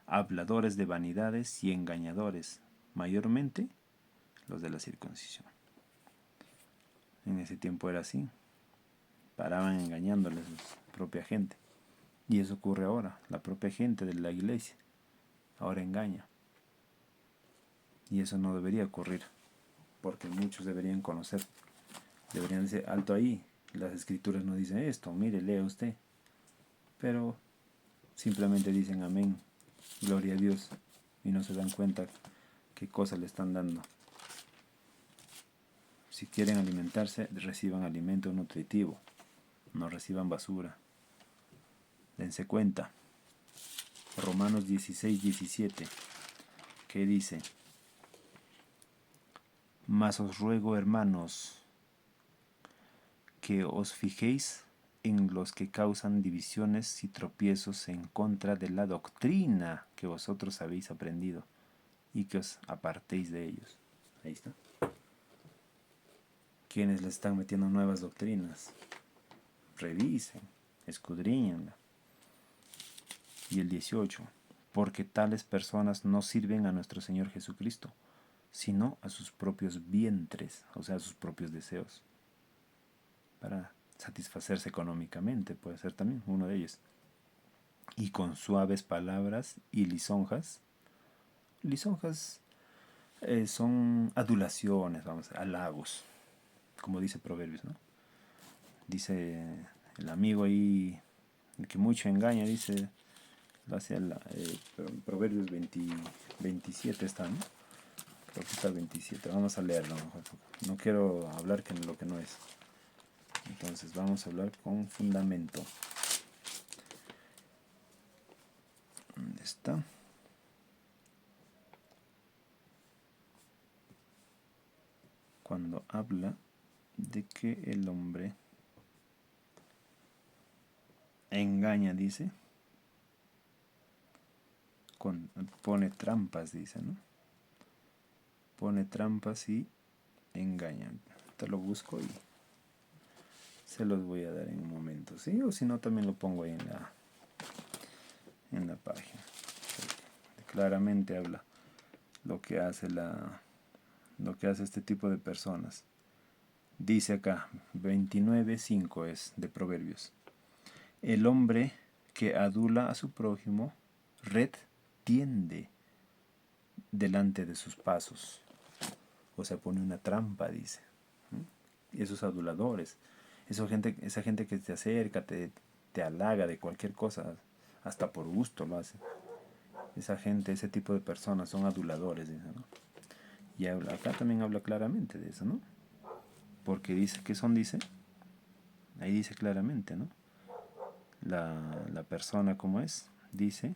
habladores de vanidades y engañadores, mayormente los de la circuncisión. En ese tiempo era así, paraban engañándoles a su propia gente. Y eso ocurre ahora, la propia gente de la iglesia ahora engaña. Y eso no debería ocurrir, porque muchos deberían conocer, deberían decir, alto ahí, las escrituras no dicen esto, mire, lea usted. Pero simplemente dicen amén, gloria a Dios, y no se dan cuenta qué cosas le están dando. Si quieren alimentarse, reciban alimento nutritivo, no reciban basura. Dense cuenta. Romanos 16:17, ¿qué dice? Mas os ruego, hermanos, que os fijéis en los que causan divisiones y tropiezos en contra de la doctrina que vosotros habéis aprendido, y que os apartéis de ellos. Ahí está. Quienes les están metiendo nuevas doctrinas, revisen, escudriñenla. Y el 18, porque tales personas no sirven a nuestro Señor Jesucristo, sino a sus propios vientres, o sea, a sus propios deseos, para satisfacerse económicamente, puede ser también uno de ellos. Y con suaves palabras y lisonjas, son adulaciones, vamos, halagos, como dice Proverbios, ¿no? Dice el amigo ahí, el que mucho engaña, dice, lo hace Proverbios 27 está, ¿no? Creo que está el 27, vamos a leerlo mejor. No quiero hablar que lo que no es. Entonces vamos a hablar con fundamento. ¿Dónde está? Cuando habla de que el hombre engaña, dice, pone trampas, dice, ¿no? Pone trampas y engaña. Te lo busco y se los voy a dar en un momento, ¿sí? O si no, también lo pongo ahí en la página. Claramente habla lo que hace este tipo de personas. Dice acá, 29:5 es de Proverbios. El hombre que adula a su prójimo, red tiende delante de sus pasos. O sea, pone una trampa, dice. Esos aduladores, esa gente que te acerca, te halaga de cualquier cosa, hasta por gusto lo hace. Esa gente, ese tipo de personas son aduladores, dice, ¿no? Y acá también habla claramente de eso, ¿no? Porque dice, ¿qué son? Dice, ahí dice claramente, ¿no? La persona como es, dice,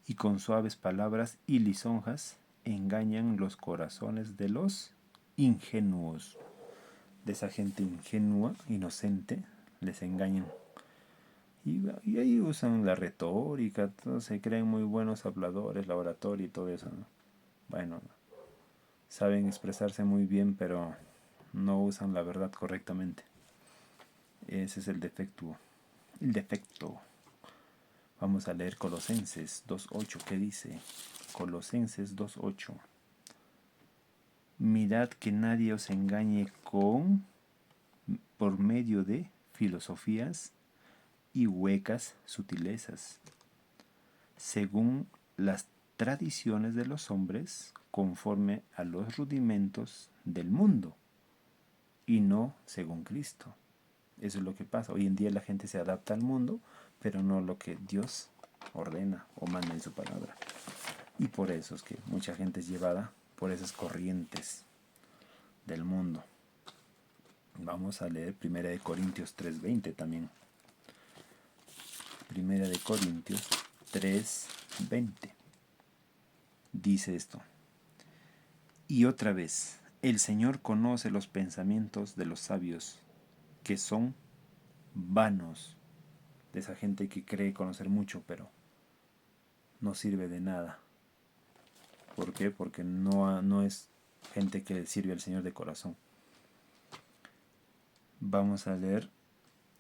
y con suaves palabras y lisonjas engañan los corazones de los ingenuos. De esa gente ingenua, inocente, les engañan. Y ahí usan la retórica, se creen muy buenos habladores, la oratoria y todo eso, ¿no? Bueno, saben expresarse muy bien, pero no usan la verdad correctamente. Ese es el defecto. El defecto. Vamos a leer Colosenses 2:8. ¿Qué dice? Colosenses 2:8. Mirad que nadie os engañe por medio de filosofías y huecas sutilezas, según las tradiciones de los hombres, conforme a los rudimentos del mundo, y no según Cristo. Eso es lo que pasa. Hoy en día la gente se adapta al mundo, pero no lo que Dios ordena o manda en su palabra. Y por eso es que mucha gente es llevada por esas corrientes del mundo. Vamos a leer 1 Corintios 3:20 también. 1 Corintios 3:20. Dice esto. Y otra vez, el Señor conoce los pensamientos de los sabios, que son vanos. De esa gente que cree conocer mucho, pero no sirve de nada. ¿Por qué? Porque no es gente que sirve al Señor de corazón. Vamos a leer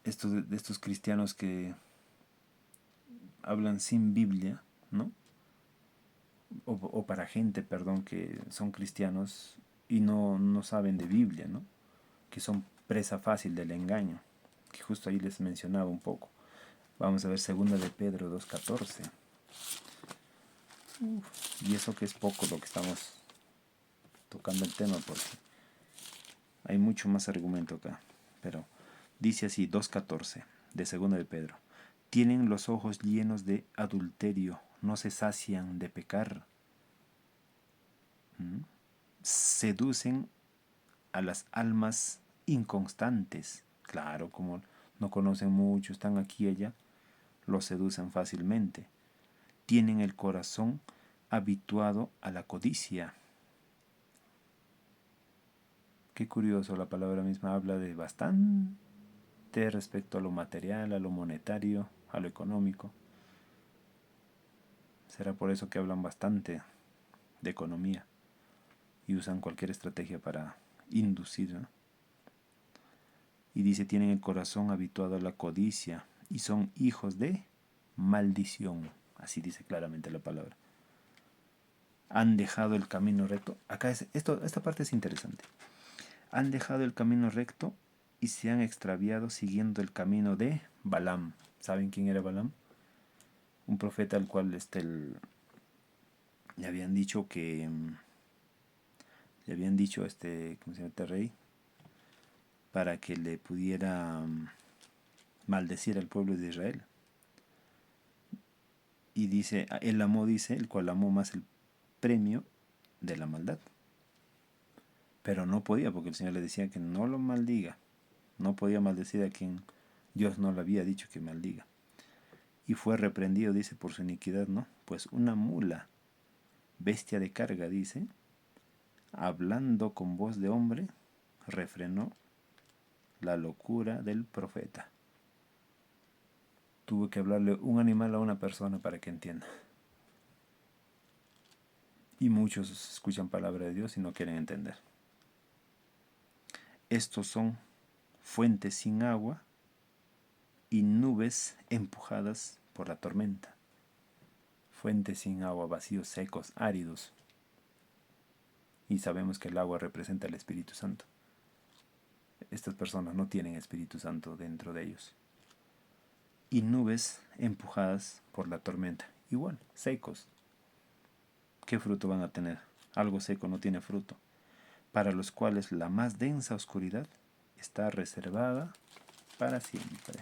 de estos cristianos que hablan sin Biblia, ¿no? O para gente, perdón, que son cristianos y no saben de Biblia, ¿no? Que son presa fácil del engaño, que justo ahí les mencionaba un poco. Vamos a ver 2 de Pedro 2:14. Y eso que es poco lo que estamos tocando el tema, porque hay mucho más argumento acá. Pero dice así, 2:14 de 2 de Pedro. Tienen los ojos llenos de adulterio, no se sacian de pecar. Seducen a las almas inconstantes. Claro, como no conocen mucho, están aquí y allá, los seducen fácilmente. Tienen el corazón habituado a la codicia. Qué curioso, la palabra misma habla de bastante respecto a lo material, a lo monetario, a lo económico. Será por eso que hablan bastante de economía y usan cualquier estrategia para inducir, ¿no? Y dice, tienen el corazón habituado a la codicia y son hijos de maldición. Así dice claramente la palabra. Han dejado el camino recto. Acá esta parte es interesante. Han dejado el camino recto y se han extraviado siguiendo el camino de Balaam. ¿Saben quién era Balaam? Un profeta al cual le habían dicho que... Le habían dicho ¿cómo se llama este rey? Para que le pudiera maldecir al pueblo de Israel. Y dice, él amó, dice, el cual amó más el premio de la maldad. Pero no podía, porque el Señor le decía que no lo maldiga. No podía maldecir a quien Dios no le había dicho que maldiga. Y fue reprendido, dice, por su iniquidad, ¿no? Pues una mula, bestia de carga, dice, hablando con voz de hombre, refrenó la locura del profeta. Tuvo que hablarle un animal a una persona para que entienda. Y muchos escuchan palabra de Dios y no quieren entender. Estos son fuentes sin agua y nubes empujadas por la tormenta. Fuentes sin agua, vacíos, secos, áridos. Y sabemos que el agua representa el Espíritu Santo. Estas personas no tienen Espíritu Santo dentro de ellos. Y nubes empujadas por la tormenta. Igual, secos. ¿Qué fruto van a tener? Algo seco no tiene fruto. Para los cuales la más densa oscuridad está reservada para siempre.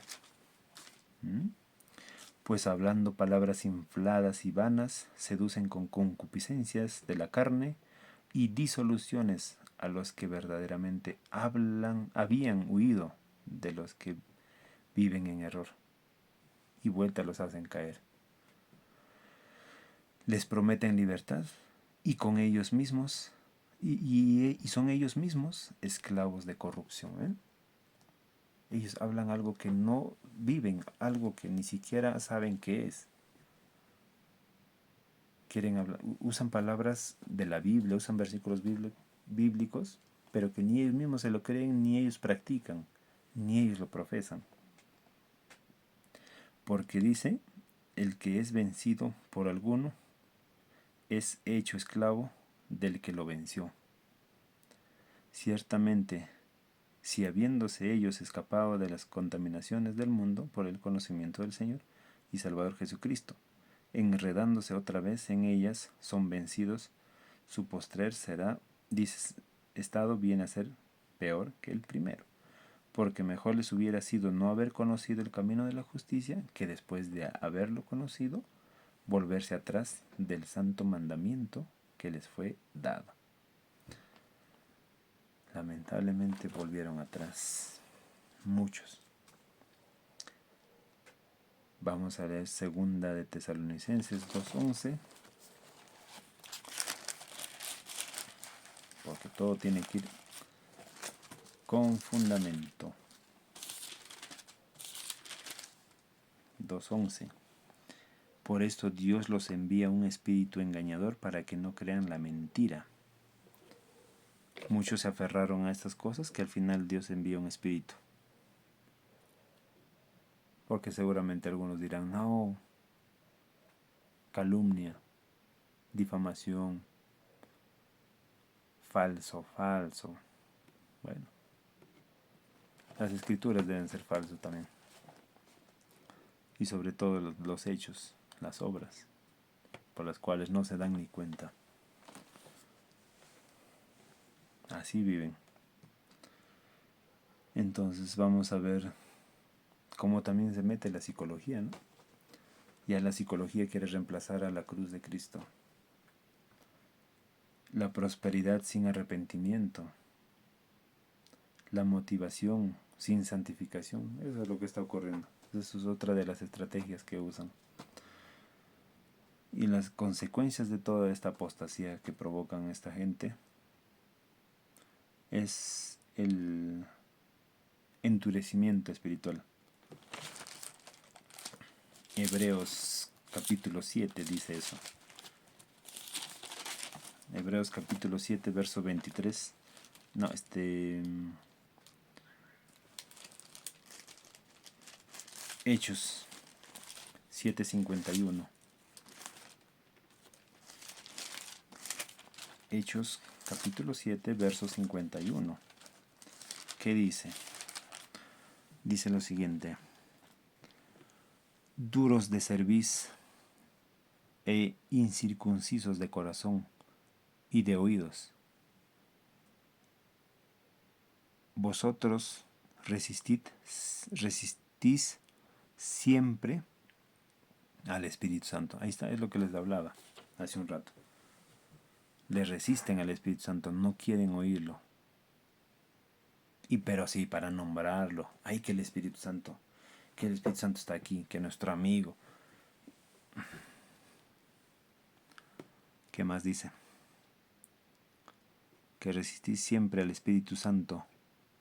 Pues hablando palabras infladas y vanas, seducen con concupiscencias de la carne y disoluciones a los que verdaderamente habían huido de los que viven en error, y vuelta los hacen caer. Les prometen libertad y con ellos mismos, y son ellos mismos esclavos de corrupción. Ellos hablan algo que no viven, algo que ni siquiera saben qué es. Quieren hablar, usan palabras de la Biblia, usan versículos bíblicos, pero que ni ellos mismos se lo creen, ni ellos practican, ni ellos lo profesan. Porque dice, el que es vencido por alguno es hecho esclavo del que lo venció. Ciertamente, si habiéndose ellos escapado de las contaminaciones del mundo por el conocimiento del Señor y Salvador Jesucristo, enredándose otra vez en ellas, son vencidos, su postrer será, dice, estado viene a ser peor que el primero, porque mejor les hubiera sido no haber conocido el camino de la justicia, que después de haberlo conocido, volverse atrás del santo mandamiento que les fue dado. Lamentablemente volvieron atrás, muchos. Vamos a leer segunda de Tesalonicenses 2:11, porque todo tiene que ir con fundamento. 2:11. Por esto Dios los envía un espíritu engañador para que no crean la mentira. Muchos se aferraron a estas cosas, que al final Dios envía un espíritu. Porque seguramente algunos dirán, no, calumnia, difamación, falso. Bueno, las escrituras deben ser falsas también. Y sobre todo los hechos, las obras, por las cuales no se dan ni cuenta. Así viven. Entonces vamos a ver cómo también se mete la psicología, ¿no? Ya la psicología quiere reemplazar a la cruz de Cristo. La prosperidad sin arrepentimiento. La motivación sin santificación. Eso es lo que está ocurriendo. Eso es otra de las estrategias que usan. Y las consecuencias de toda esta apostasía que provocan esta gente es el endurecimiento espiritual. Hebreos capítulo 7 dice eso. Hebreos capítulo 7 verso 23. Hechos 7:51. Hechos capítulo 7, verso 51. ¿Qué dice? Dice lo siguiente: duros de cerviz e incircuncisos de corazón y de oídos, vosotros resistís siempre al Espíritu Santo. Ahí está, es lo que les hablaba hace un rato. Le resisten al Espíritu Santo, no quieren oírlo. Y pero sí, para nombrarlo, ay, que el Espíritu Santo está aquí, que nuestro amigo. ¿Qué más dice? Que resistís siempre al Espíritu Santo,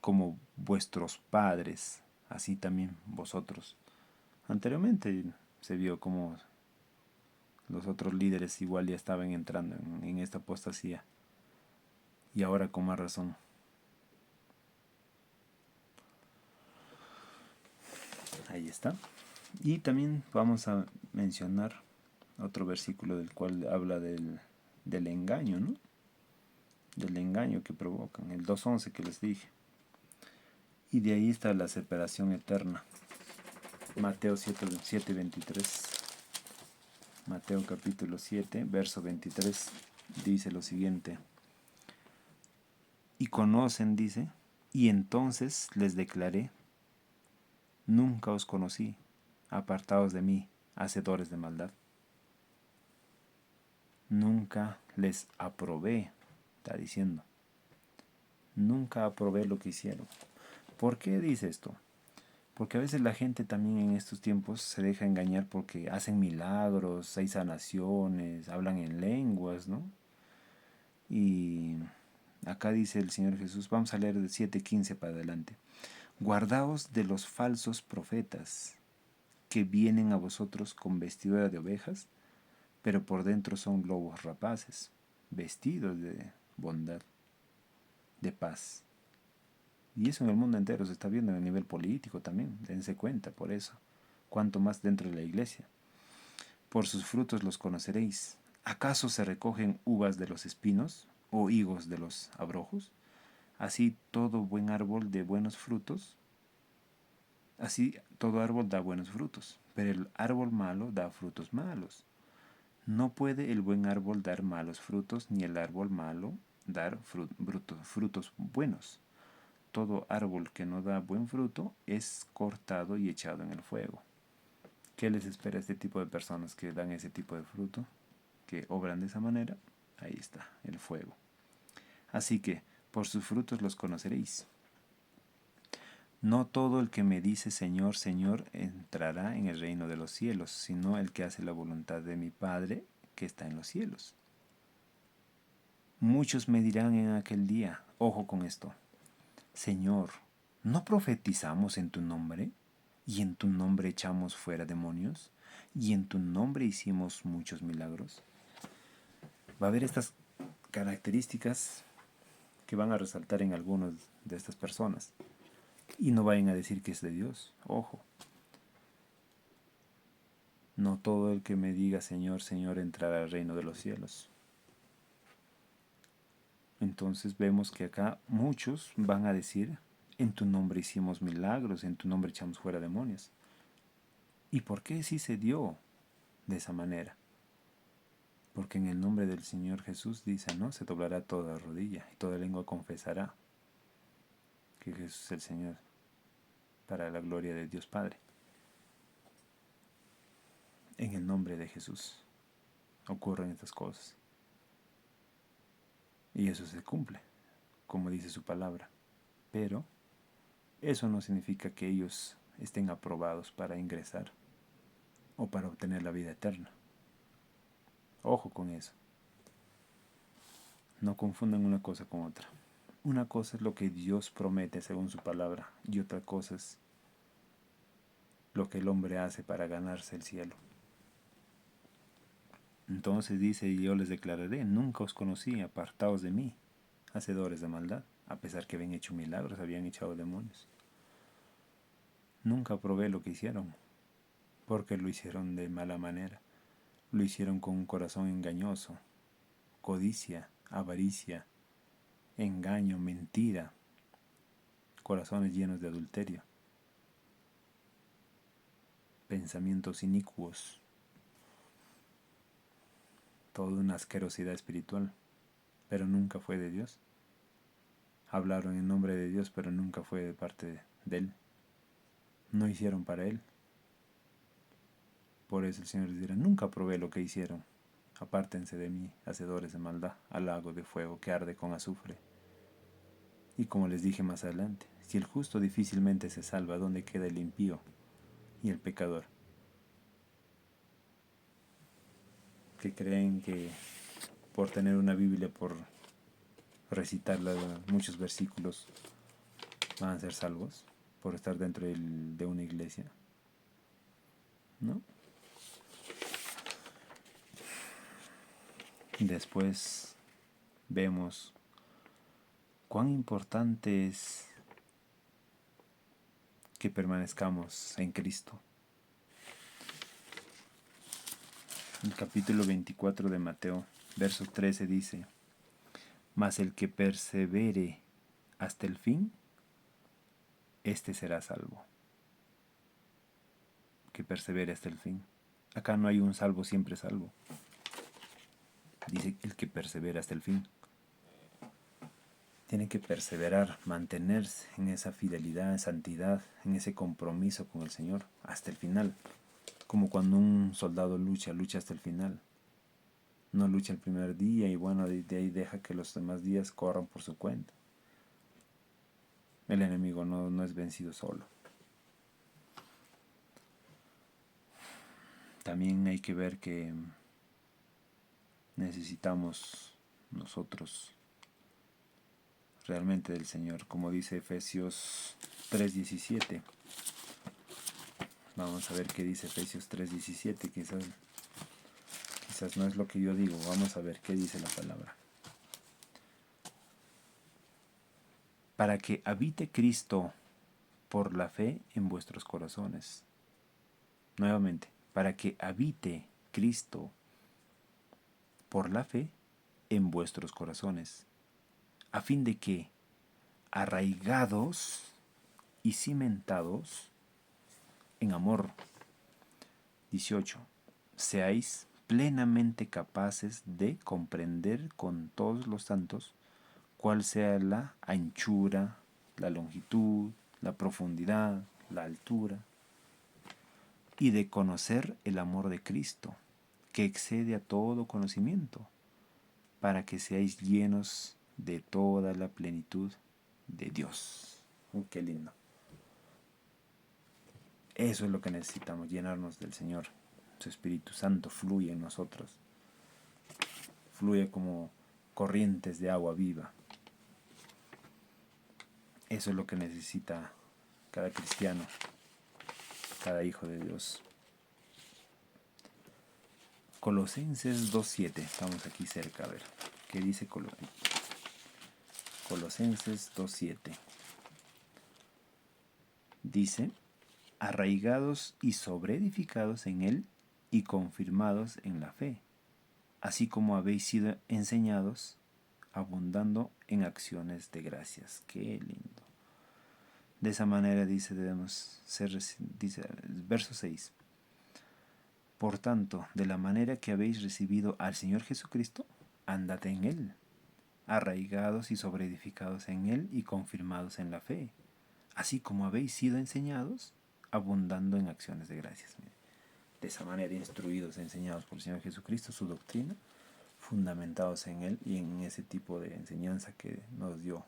como vuestros padres, así también vosotros. Anteriormente se vio como los otros líderes igual ya estaban entrando en esta apostasía. Y ahora con más razón. Ahí está. Y también vamos a mencionar otro versículo del cual habla del engaño, ¿no? Del engaño que provocan, el 2:11 que les dije. Y de ahí está la separación eterna. Mateo 7:23. Mateo capítulo 7, verso 23, dice lo siguiente: y conocen, dice, y entonces les declaré: nunca os conocí, apartados de mí, hacedores de maldad. Nunca les aprobé, está diciendo. Nunca aprobé lo que hicieron. ¿Por qué dice esto? Porque a veces la gente también en estos tiempos se deja engañar porque hacen milagros, hay sanaciones, hablan en lenguas, ¿no? Y acá dice el Señor Jesús, vamos a leer del 7:15 para adelante. Guardaos de los falsos profetas que vienen a vosotros con vestidura de ovejas, pero por dentro son lobos rapaces, vestidos de bondad, de paz. Y eso en el mundo entero se está viendo a nivel político también, dense cuenta por eso, cuanto más dentro de la iglesia. Por sus frutos los conoceréis. ¿Acaso se recogen uvas de los espinos o higos de los abrojos? Así todo buen árbol de buenos frutos, así todo árbol da buenos frutos, pero el árbol malo da frutos malos. No puede el buen árbol dar malos frutos, ni el árbol malo dar frutos buenos. Todo árbol que no da buen fruto es cortado y echado en el fuego. ¿Qué les espera a este tipo de personas que dan ese tipo de fruto? Que obran de esa manera. Ahí está, el fuego. Así que, por sus frutos los conoceréis. No todo el que me dice Señor, Señor entrará en el reino de los cielos, sino el que hace la voluntad de mi Padre que está en los cielos. Muchos me dirán en aquel día, ojo con esto: Señor, ¿no profetizamos en tu nombre? ¿Y en tu nombre echamos fuera demonios? ¿Y en tu nombre hicimos muchos milagros? Va a haber estas características que van a resaltar en algunas de estas personas. Y no vayan a decir que es de Dios. Ojo. No todo el que me diga Señor, Señor entrará al reino de los cielos. Entonces vemos que acá muchos van a decir: en tu nombre hicimos milagros, en tu nombre echamos fuera demonios. ¿Y por qué sí se dio de esa manera? Porque en el nombre del Señor Jesús dice, ¿no? Se doblará toda rodilla y toda lengua confesará que Jesús es el Señor, para la gloria de Dios Padre. En el nombre de Jesús ocurren estas cosas. Y eso se cumple, como dice su palabra. Pero eso no significa que ellos estén aprobados para ingresar o para obtener la vida eterna. Ojo con eso. No confundan una cosa con otra. Una cosa es lo que Dios promete según su palabra, y otra cosa es lo que el hombre hace para ganarse el cielo. Entonces dice: y yo les declararé: nunca os conocí, apartaos de mí, hacedores de maldad. A pesar que habían hecho milagros, habían echado demonios. Nunca aprobé lo que hicieron, porque lo hicieron de mala manera. Lo hicieron con un corazón engañoso, codicia, avaricia, engaño, mentira, corazones llenos de adulterio, pensamientos inicuos, toda una asquerosidad espiritual, pero nunca fue de Dios. Hablaron en nombre de Dios, pero nunca fue de parte de Él. No hicieron para Él. Por eso el Señor les dirá: nunca probé lo que hicieron. Apártense de mí, hacedores de maldad, al lago de fuego que arde con azufre. Y como les dije más adelante, si el justo difícilmente se salva, ¿dónde queda el impío y el pecador? Que creen que por tener una Biblia, por recitarla muchos versículos, van a ser salvos, por estar dentro de una iglesia, ¿no? Después vemos cuán importante es que permanezcamos en Cristo. En el capítulo 24 de Mateo, verso 13 dice: mas el que persevere hasta el fin, este será salvo. Que persevere hasta el fin. Acá no hay un salvo siempre salvo. Dice el que persevera hasta el fin. Tiene que perseverar, mantenerse en esa fidelidad, santidad, en ese compromiso con el Señor hasta el final. Como cuando un soldado lucha hasta el final. No lucha el primer día y bueno, de ahí deja que los demás días corran por su cuenta. El enemigo no es vencido solo. También hay que ver que necesitamos nosotros realmente del Señor, como dice Efesios 3:17. Vamos a ver qué dice Efesios 3:17. Quizás no es lo que yo digo. Vamos a ver qué dice la palabra. Para que habite Cristo por la fe en vuestros corazones. Nuevamente, para que habite Cristo por la fe en vuestros corazones, a fin de que, arraigados y cimentados en amor, 18, seáis plenamente capaces de comprender con todos los santos cuál sea la anchura, la longitud, la profundidad, la altura, y de conocer el amor de Cristo, que excede a todo conocimiento, para que seáis llenos de toda la plenitud de Dios. Qué lindo. Eso es lo que necesitamos, llenarnos del Señor. Su Espíritu Santo fluye en nosotros. Fluye como corrientes de agua viva. Eso es lo que necesita cada cristiano, cada hijo de Dios. Colosenses 2:7. Estamos aquí cerca, a ver. ¿Qué dice Colosenses 2:7? Dice: arraigados y sobreedificados en él y confirmados en la fe, así como habéis sido enseñados, abundando en acciones de gracias. Qué lindo. De esa manera debemos ser, dice verso 6. Por tanto, de la manera que habéis recibido al Señor Jesucristo, andad en él, arraigados y sobreedificados en él y confirmados en la fe, así como habéis sido enseñados, abundando en acciones de gracias. De esa manera, instruidos, enseñados por el Señor Jesucristo, su doctrina, fundamentados en él y en ese tipo de enseñanza que nos dio,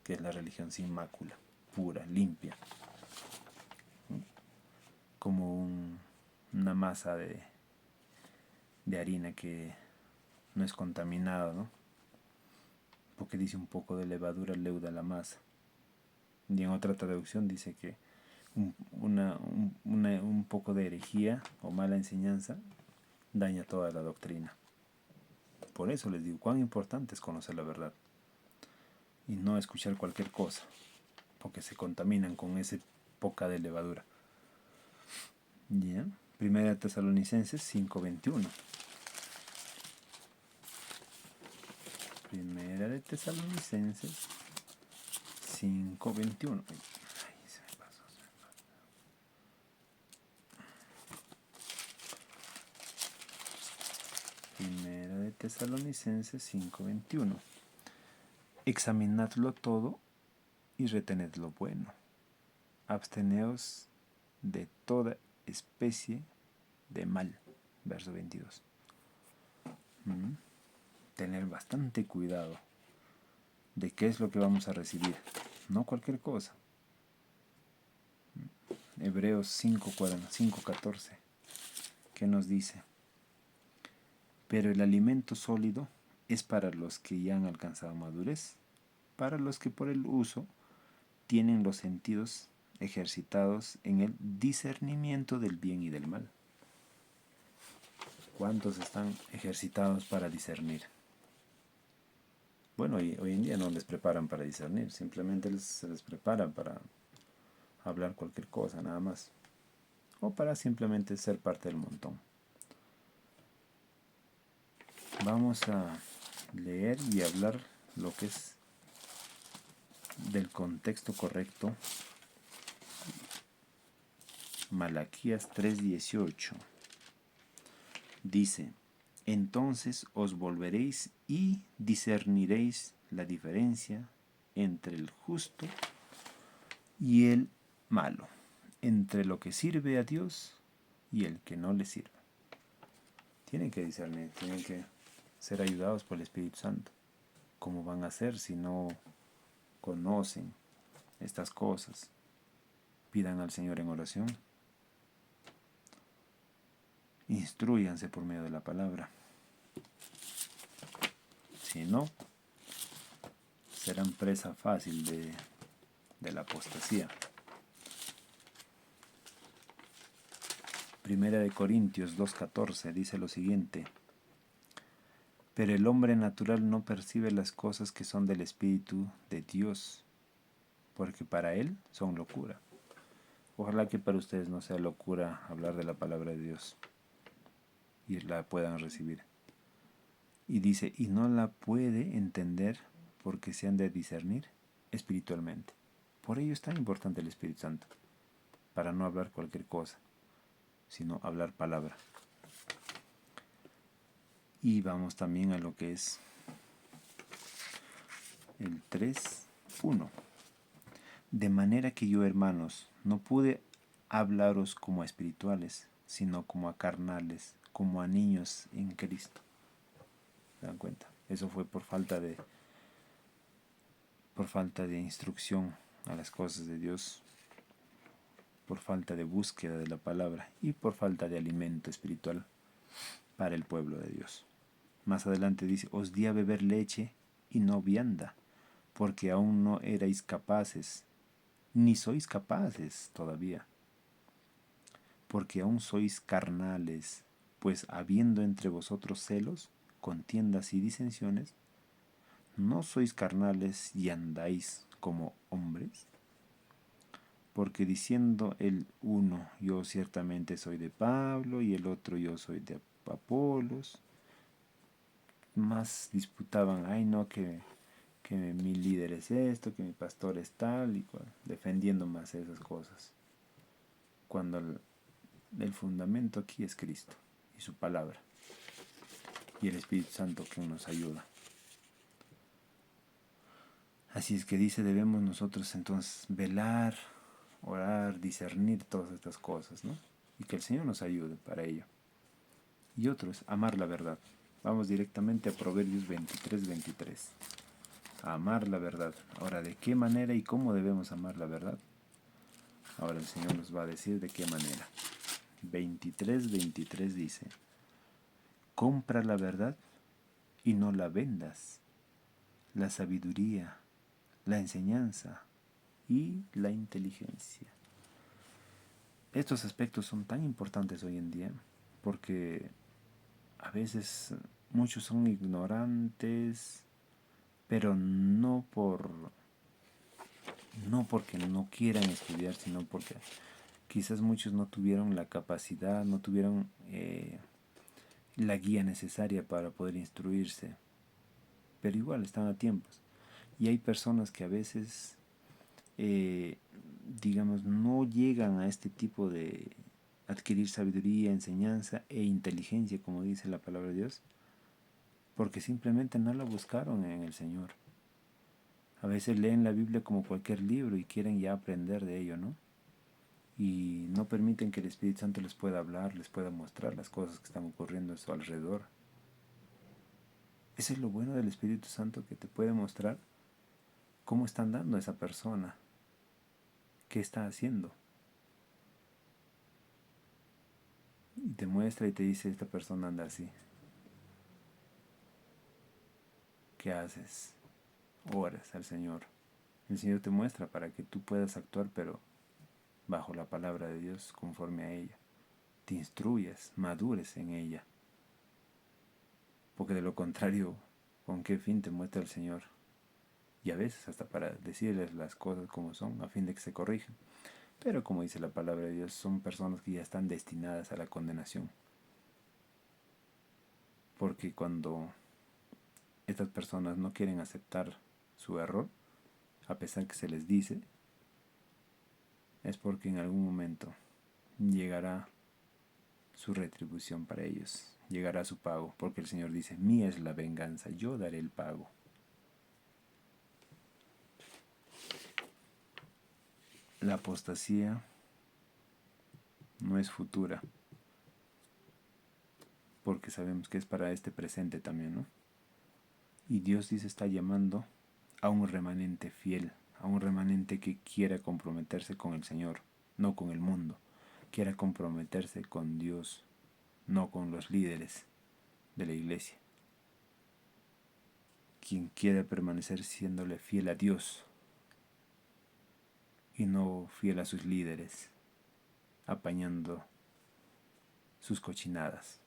que es la religión sin mácula, pura, limpia, como una masa de harina que no es contaminada, ¿no? Porque dice un poco de levadura leuda la masa. Y en otra traducción dice que un poco de herejía o mala enseñanza daña toda la doctrina. Por eso les digo, cuán importante es conocer la verdad y no escuchar cualquier cosa, porque se contaminan con ese poca de levadura. ¿Ya? Primera Tesalonicenses 5:21. Primera de Tesalonicenses 5:21. Ay, se me pasó. Primera de Tesalonicenses 5:21. Examinadlo todo y retened lo bueno. Absteneos de toda especie de mal. Verso 22. Tener bastante cuidado de qué es lo que vamos a recibir. No cualquier cosa. Hebreos 5:14. ¿Qué nos dice? Pero el alimento sólido es para los que ya han alcanzado madurez, para los que por el uso tienen los sentidos ejercitados en el discernimiento del bien y del mal. ¿Cuántos están ejercitados para discernir? Bueno, hoy en día no les preparan para discernir, simplemente se les prepara para hablar cualquier cosa, nada más. O para simplemente ser parte del montón. Vamos a leer y hablar lo que es del contexto correcto. Malaquías 3:18 dice: entonces os volveréis y discerniréis la diferencia entre el justo y el malo, entre lo que sirve a Dios y el que no le sirve. Tienen que discernir, tienen que ser ayudados por el Espíritu Santo. ¿Cómo van a hacer si no conocen estas cosas? Pidan al Señor en oración. Instrúyanse por medio de la palabra. Si no, serán presa fácil de la apostasía. Primera de Corintios 2:14 dice lo siguiente: pero el hombre natural no percibe las cosas que son del Espíritu de Dios, porque para él son locura. Ojalá que para ustedes no sea locura hablar de la palabra de Dios y la puedan recibir. Y dice, y no la puede entender porque se han de discernir espiritualmente. Por ello es tan importante el Espíritu Santo, para no hablar cualquier cosa, sino hablar palabra. Y vamos también a lo que es el 3:1. De manera que yo, hermanos, no pude hablaros como a espirituales, sino como a carnales, como a niños en Cristo. ¿Se dan cuenta? Eso fue por falta de instrucción a las cosas de Dios, por falta de búsqueda de la palabra y por falta de alimento espiritual para el pueblo de Dios. Más adelante dice, os di a beber leche y no vianda, porque aún no erais capaces, ni sois capaces todavía, porque aún sois carnales, pues habiendo entre vosotros celos, contiendas y disensiones, ¿no sois carnales y andáis como hombres? Porque diciendo el uno, yo ciertamente soy de Pablo, y el otro, yo soy de Apolos, más disputaban, ay no, que mi líder es esto, que mi pastor es tal, y cual, defendiendo más esas cosas. Cuando el fundamento aquí es Cristo y su palabra, y el Espíritu Santo que nos ayuda. Así es que dice, debemos nosotros entonces velar, orar, discernir todas estas cosas, ¿no? Y que el Señor nos ayude para ello. Y otro es amar la verdad. Vamos directamente a Proverbios 23:23. A amar la verdad. Ahora, ¿de qué manera y cómo debemos amar la verdad? Ahora el Señor nos va a decir de qué manera. 23:23 dice: compra la verdad y no la vendas, la sabiduría, la enseñanza y la inteligencia. Estos aspectos son tan importantes hoy en día porque a veces muchos son ignorantes, pero no porque no quieran estudiar, sino porque quizás muchos no tuvieron la capacidad, no tuvieron la guía necesaria para poder instruirse. pero igual están a tiempos. Y hay personas que a veces, digamos, no llegan a este tipo de adquirir sabiduría, enseñanza e inteligencia, como dice la palabra de Dios, porque simplemente no la buscaron en el Señor. A veces leen la Biblia como cualquier libro y quieren ya aprender de ello, ¿no? Y no permiten que el Espíritu Santo les pueda hablar, les pueda mostrar las cosas que están ocurriendo a su alrededor. Eso es lo bueno del Espíritu Santo, que te puede mostrar cómo está andando esa persona, qué está haciendo. Y te muestra y te dice, esta persona anda así. ¿Qué haces? Oras al Señor. El Señor te muestra para que tú puedas actuar, pero bajo la palabra de Dios, conforme a ella. Te instruyas, madures en ella. Porque de lo contrario, ¿con qué fin te muestra el Señor? Y a veces hasta para decirles las cosas como son, a fin de que se corrijan. Pero como dice la palabra de Dios, son personas que ya están destinadas a la condenación. Porque cuando estas personas no quieren aceptar su error, a pesar que se les dice, es porque en algún momento llegará su retribución para ellos, llegará su pago, porque el Señor dice, mía es la venganza, yo daré el pago. La apostasía no es futura, porque sabemos que es para este presente también, ¿no? Y Dios dice, está llamando a un remanente fiel, a un remanente que quiera comprometerse con el Señor, no con el mundo, quiera comprometerse con Dios, no con los líderes de la iglesia. Quien quiera permanecer siéndole fiel a Dios y no fiel a sus líderes, apañando sus cochinadas.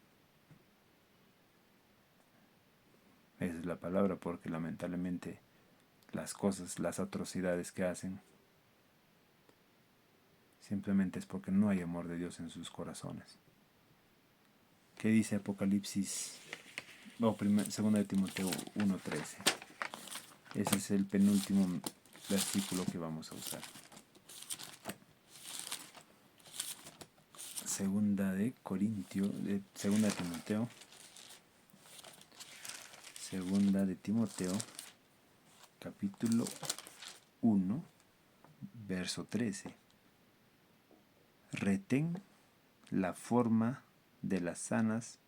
Esa es la palabra, porque lamentablemente las cosas, las atrocidades que hacen, simplemente es porque no hay amor de Dios en sus corazones. ¿Qué dice Apocalipsis? Segunda de Timoteo 1:13. Ese es el penúltimo versículo que vamos a usar. Segunda de Timoteo, capítulo 1, verso 13. Retén la forma de las sanas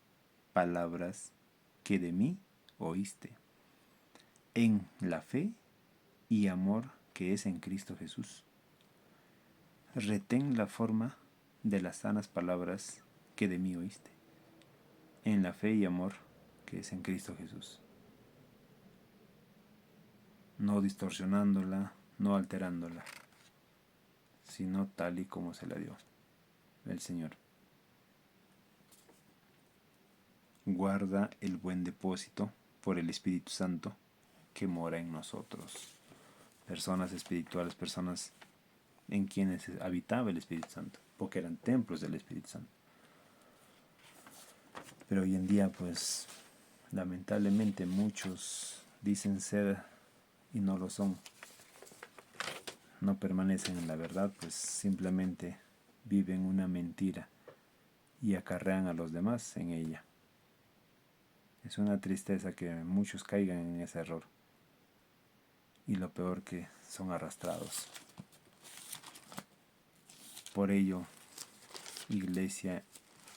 palabras que de mí oíste, en la fe y amor que es en Cristo Jesús. Retén la forma de las sanas palabras que de mí oíste, en la fe y amor que es en Cristo Jesús. No distorsionándola, no alterándola, sino tal y como se la dio el Señor. Guarda el buen depósito por el Espíritu Santo que mora en nosotros. Personas espirituales, personas en quienes habitaba el Espíritu Santo, porque eran templos del Espíritu Santo. Pero hoy en día, pues, lamentablemente muchos dicen ser y no lo son. No permanecen en la verdad, pues simplemente viven una mentira y acarrean a los demás en ella. Es una tristeza que muchos caigan en ese error. Y lo peor, que son arrastrados. Por ello, Iglesia,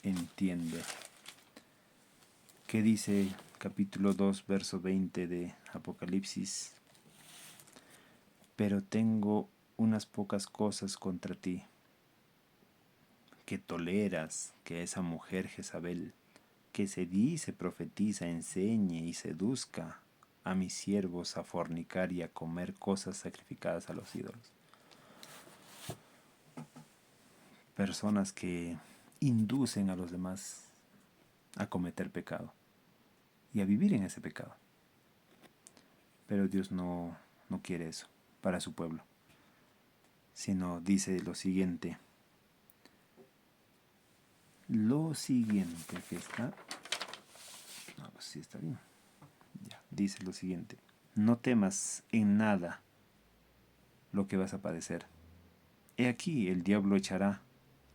entiende. ¿Qué dice capítulo 2, verso 20 de Apocalipsis? Pero tengo unas pocas cosas contra ti, que toleras que esa mujer Jezabel, que se dice, profetiza, enseñe y seduzca a mis siervos a fornicar y a comer cosas sacrificadas a los ídolos. Personas que inducen a los demás a cometer pecado y a vivir en ese pecado. Pero Dios no quiere eso para su pueblo, sino dice lo siguiente. Que está. No, pues sí está bien. Ya. dice lo siguiente: no temas en nada lo que vas a padecer. He aquí, el diablo echará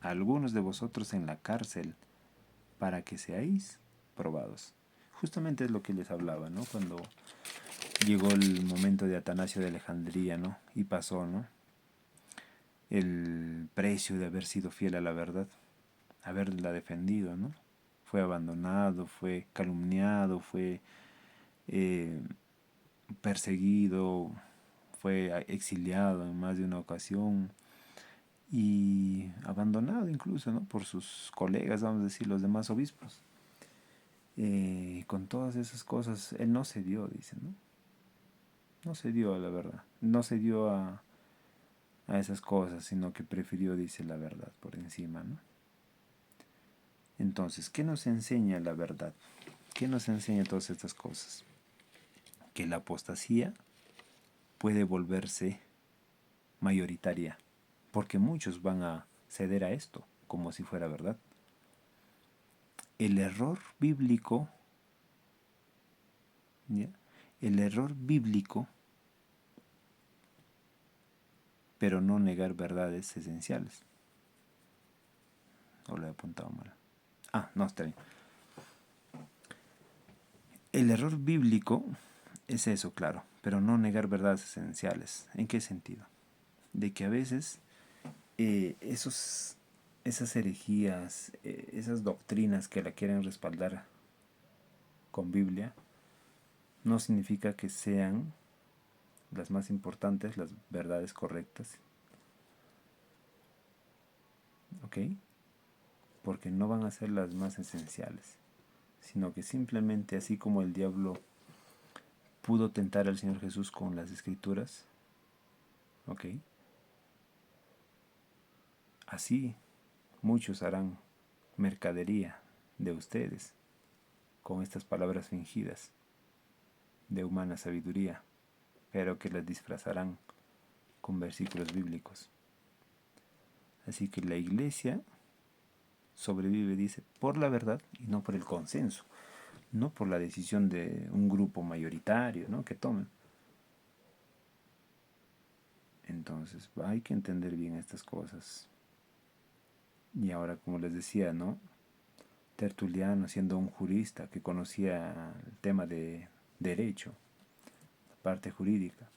a algunos de vosotros en la cárcel para que seáis probados. Justamente es lo que les hablaba, ¿no? Cuando llegó el momento de Atanasio de Alejandría, ¿no? Y pasó, ¿no? El precio de haber sido fiel a la verdad, haberla defendido, ¿no? Fue abandonado, fue calumniado, fue perseguido, fue exiliado en más de una ocasión y abandonado incluso, ¿no? Por sus colegas, vamos a decir, los demás obispos. Con todas esas cosas, él no se dio, dice, ¿no? No se dio a la verdad, no se dio a esas cosas, sino que prefirió, dice, la verdad por encima, ¿no? Entonces, ¿qué nos enseña la verdad? ¿Qué nos enseña todas estas cosas? Que la apostasía puede volverse mayoritaria, porque muchos van a ceder a esto como si fuera verdad. El error bíblico, ¿ya? El error bíblico, pero no negar verdades esenciales. O lo he apuntado mal. No, está bien. El error bíblico es eso, claro, pero no negar verdades esenciales. ¿En qué sentido? De que a veces esas herejías, esas doctrinas que la quieren respaldar con Biblia, no significa que sean las más importantes, las verdades correctas. ¿Ok? Porque no van a ser las más esenciales, sino que simplemente así como el diablo pudo tentar al Señor Jesús con las escrituras, ¿ok? Así muchos harán mercadería de ustedes con estas palabras fingidas de humana sabiduría, pero que las disfrazarán con versículos bíblicos. Así que la iglesia sobrevive, dice, por la verdad y no por el consenso, no por la decisión de un grupo mayoritario, ¿no? Que tomen. Entonces hay que entender bien estas cosas. Y ahora, como les decía, ¿no? Tertuliano, siendo un jurista que conocía el tema de derecho, la parte jurídica,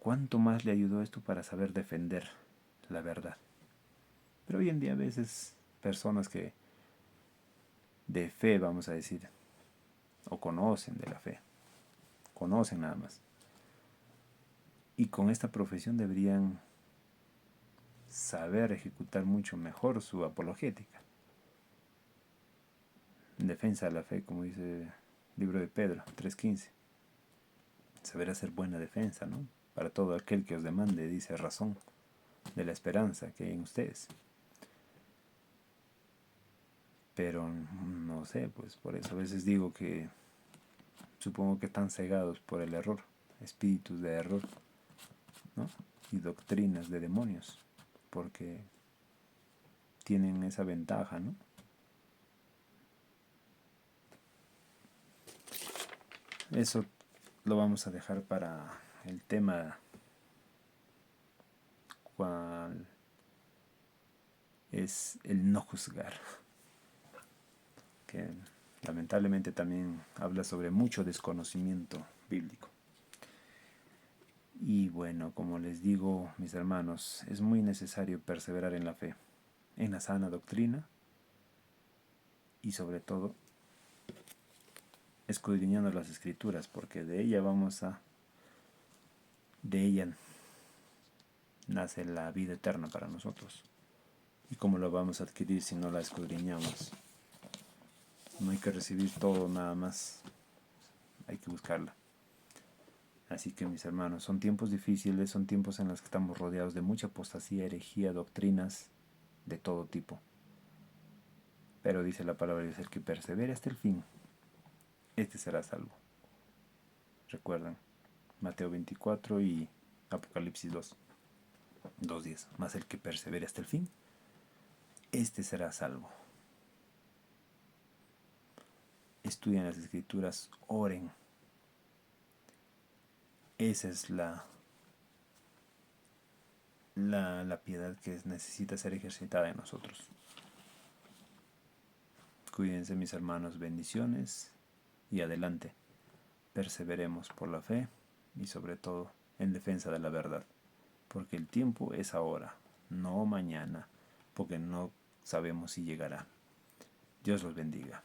¿cuánto más le ayudó esto para saber defender la verdad? Pero hoy en día a veces personas que de fe, vamos a decir, o conocen de la fe, conocen nada más, y con esta profesión deberían saber ejecutar mucho mejor su apologética. En defensa de la fe, como dice el libro de Pedro 3:15. Saber hacer buena defensa, ¿no? Para todo aquel que os demande, dice, razón de la esperanza que hay en ustedes. Pero no sé, pues por eso a veces digo que supongo que están cegados por el error, espíritus de error, ¿no? Y doctrinas de demonios, porque tienen esa ventaja, ¿no? Eso lo vamos a dejar para el tema cual es el no juzgar, que lamentablemente también habla sobre mucho desconocimiento bíblico. Y bueno, como les digo, mis hermanos, es muy necesario perseverar en la fe, en la sana doctrina y sobre todo escudriñando las escrituras, porque de ella nace la vida eterna para nosotros. ¿Y cómo lo vamos a adquirir si no la escudriñamos? No hay que recibir todo nada más, hay que buscarla. Así que mis hermanos, son tiempos difíciles, son tiempos en los que estamos rodeados de mucha apostasía, herejía, doctrinas de todo tipo. Pero dice la palabra de Dios, el que persevere hasta el fin, este será salvo. Recuerdan, Mateo 24 y Apocalipsis 2:10. Más el que persevere hasta el fin, este será salvo. Estudien las escrituras, oren, Esa es la piedad que necesita ser ejercitada en nosotros. Cuídense, mis hermanos, bendiciones y adelante. Perseveremos por la fe y sobre todo en defensa de la verdad, porque el tiempo es ahora, no mañana, porque no sabemos si llegará. Dios los bendiga.